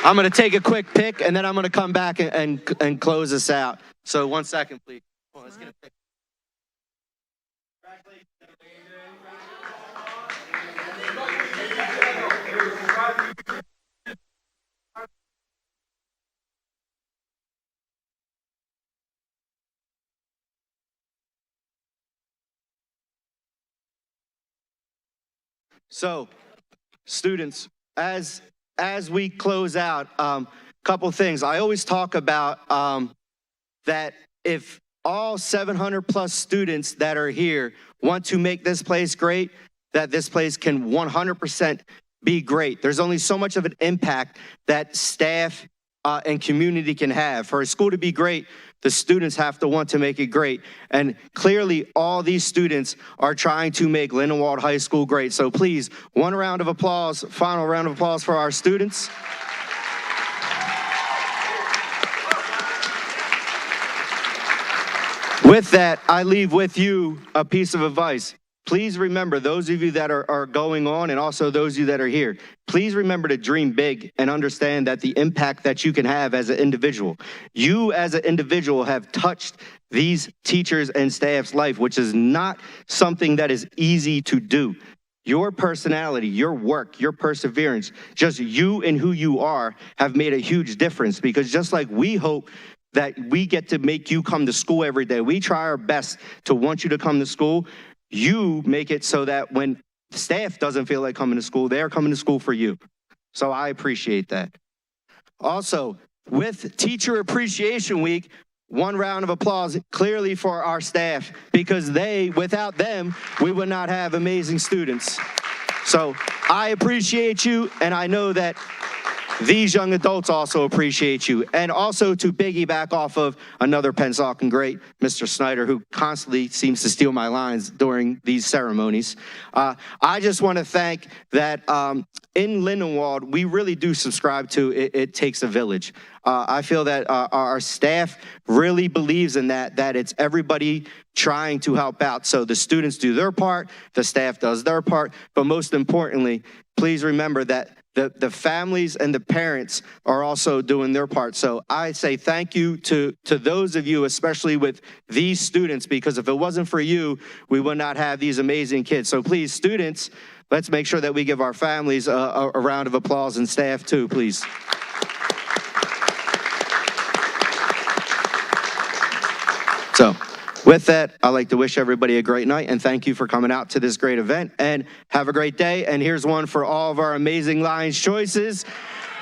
I'm going to take a quick pick, and then I'm going to come back and close this out. So 1 second, please. Well, let's get a pick. So, students, as we close out, couple things. I always talk about that if all 700 plus students that are here want to make this place great, that this place can 100% be great. There's only so much of an impact that staff and community can have. For a school to be great, the students have to want to make it great. And clearly, all these students are trying to make Lindenwold High School great. So please, one round of applause, final round of applause for our students. With that, I leave with you a piece of advice. Please remember, those of you that are going on and also those of you that are here, please remember to dream big and understand that the impact that you can have as an individual. You as an individual have touched these teachers and staff's life, which is not something that is easy to do. Your personality, your work, your perseverance, just you and who you are have made a huge difference, because just like we hope that we get to make you come to school every day, we try our best to want you to come to school. You make it so that when staff doesn't feel like coming to school, they're coming to school for you. So I appreciate that. Also, with Teacher Appreciation Week, one round of applause clearly for our staff, because without them, we would not have amazing students. So I appreciate you, and I know that these young adults also appreciate you. And also to piggyback off of another Pennsauken great, Mr. Snyder, who constantly seems to steal my lines during these ceremonies. I just want to thank that in Lindenwold, we really do subscribe to it takes a village. I feel that our staff really believes in that it's everybody trying to help out. So the students do their part, the staff does their part, but most importantly, please remember that the families and the parents are also doing their part. So I say thank you to those of you, especially with these students, because if it wasn't for you, we would not have these amazing kids. So please, students, let's make sure that we give our families a round of applause, and staff too, please. So with that, I'd like to wish everybody a great night, and thank you for coming out to this great event, and have a great day. And here's one for all of our amazing Lions choices.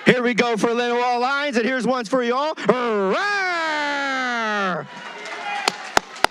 Here we go for Lindenwold Lions, and here's ones for y'all. Ryder!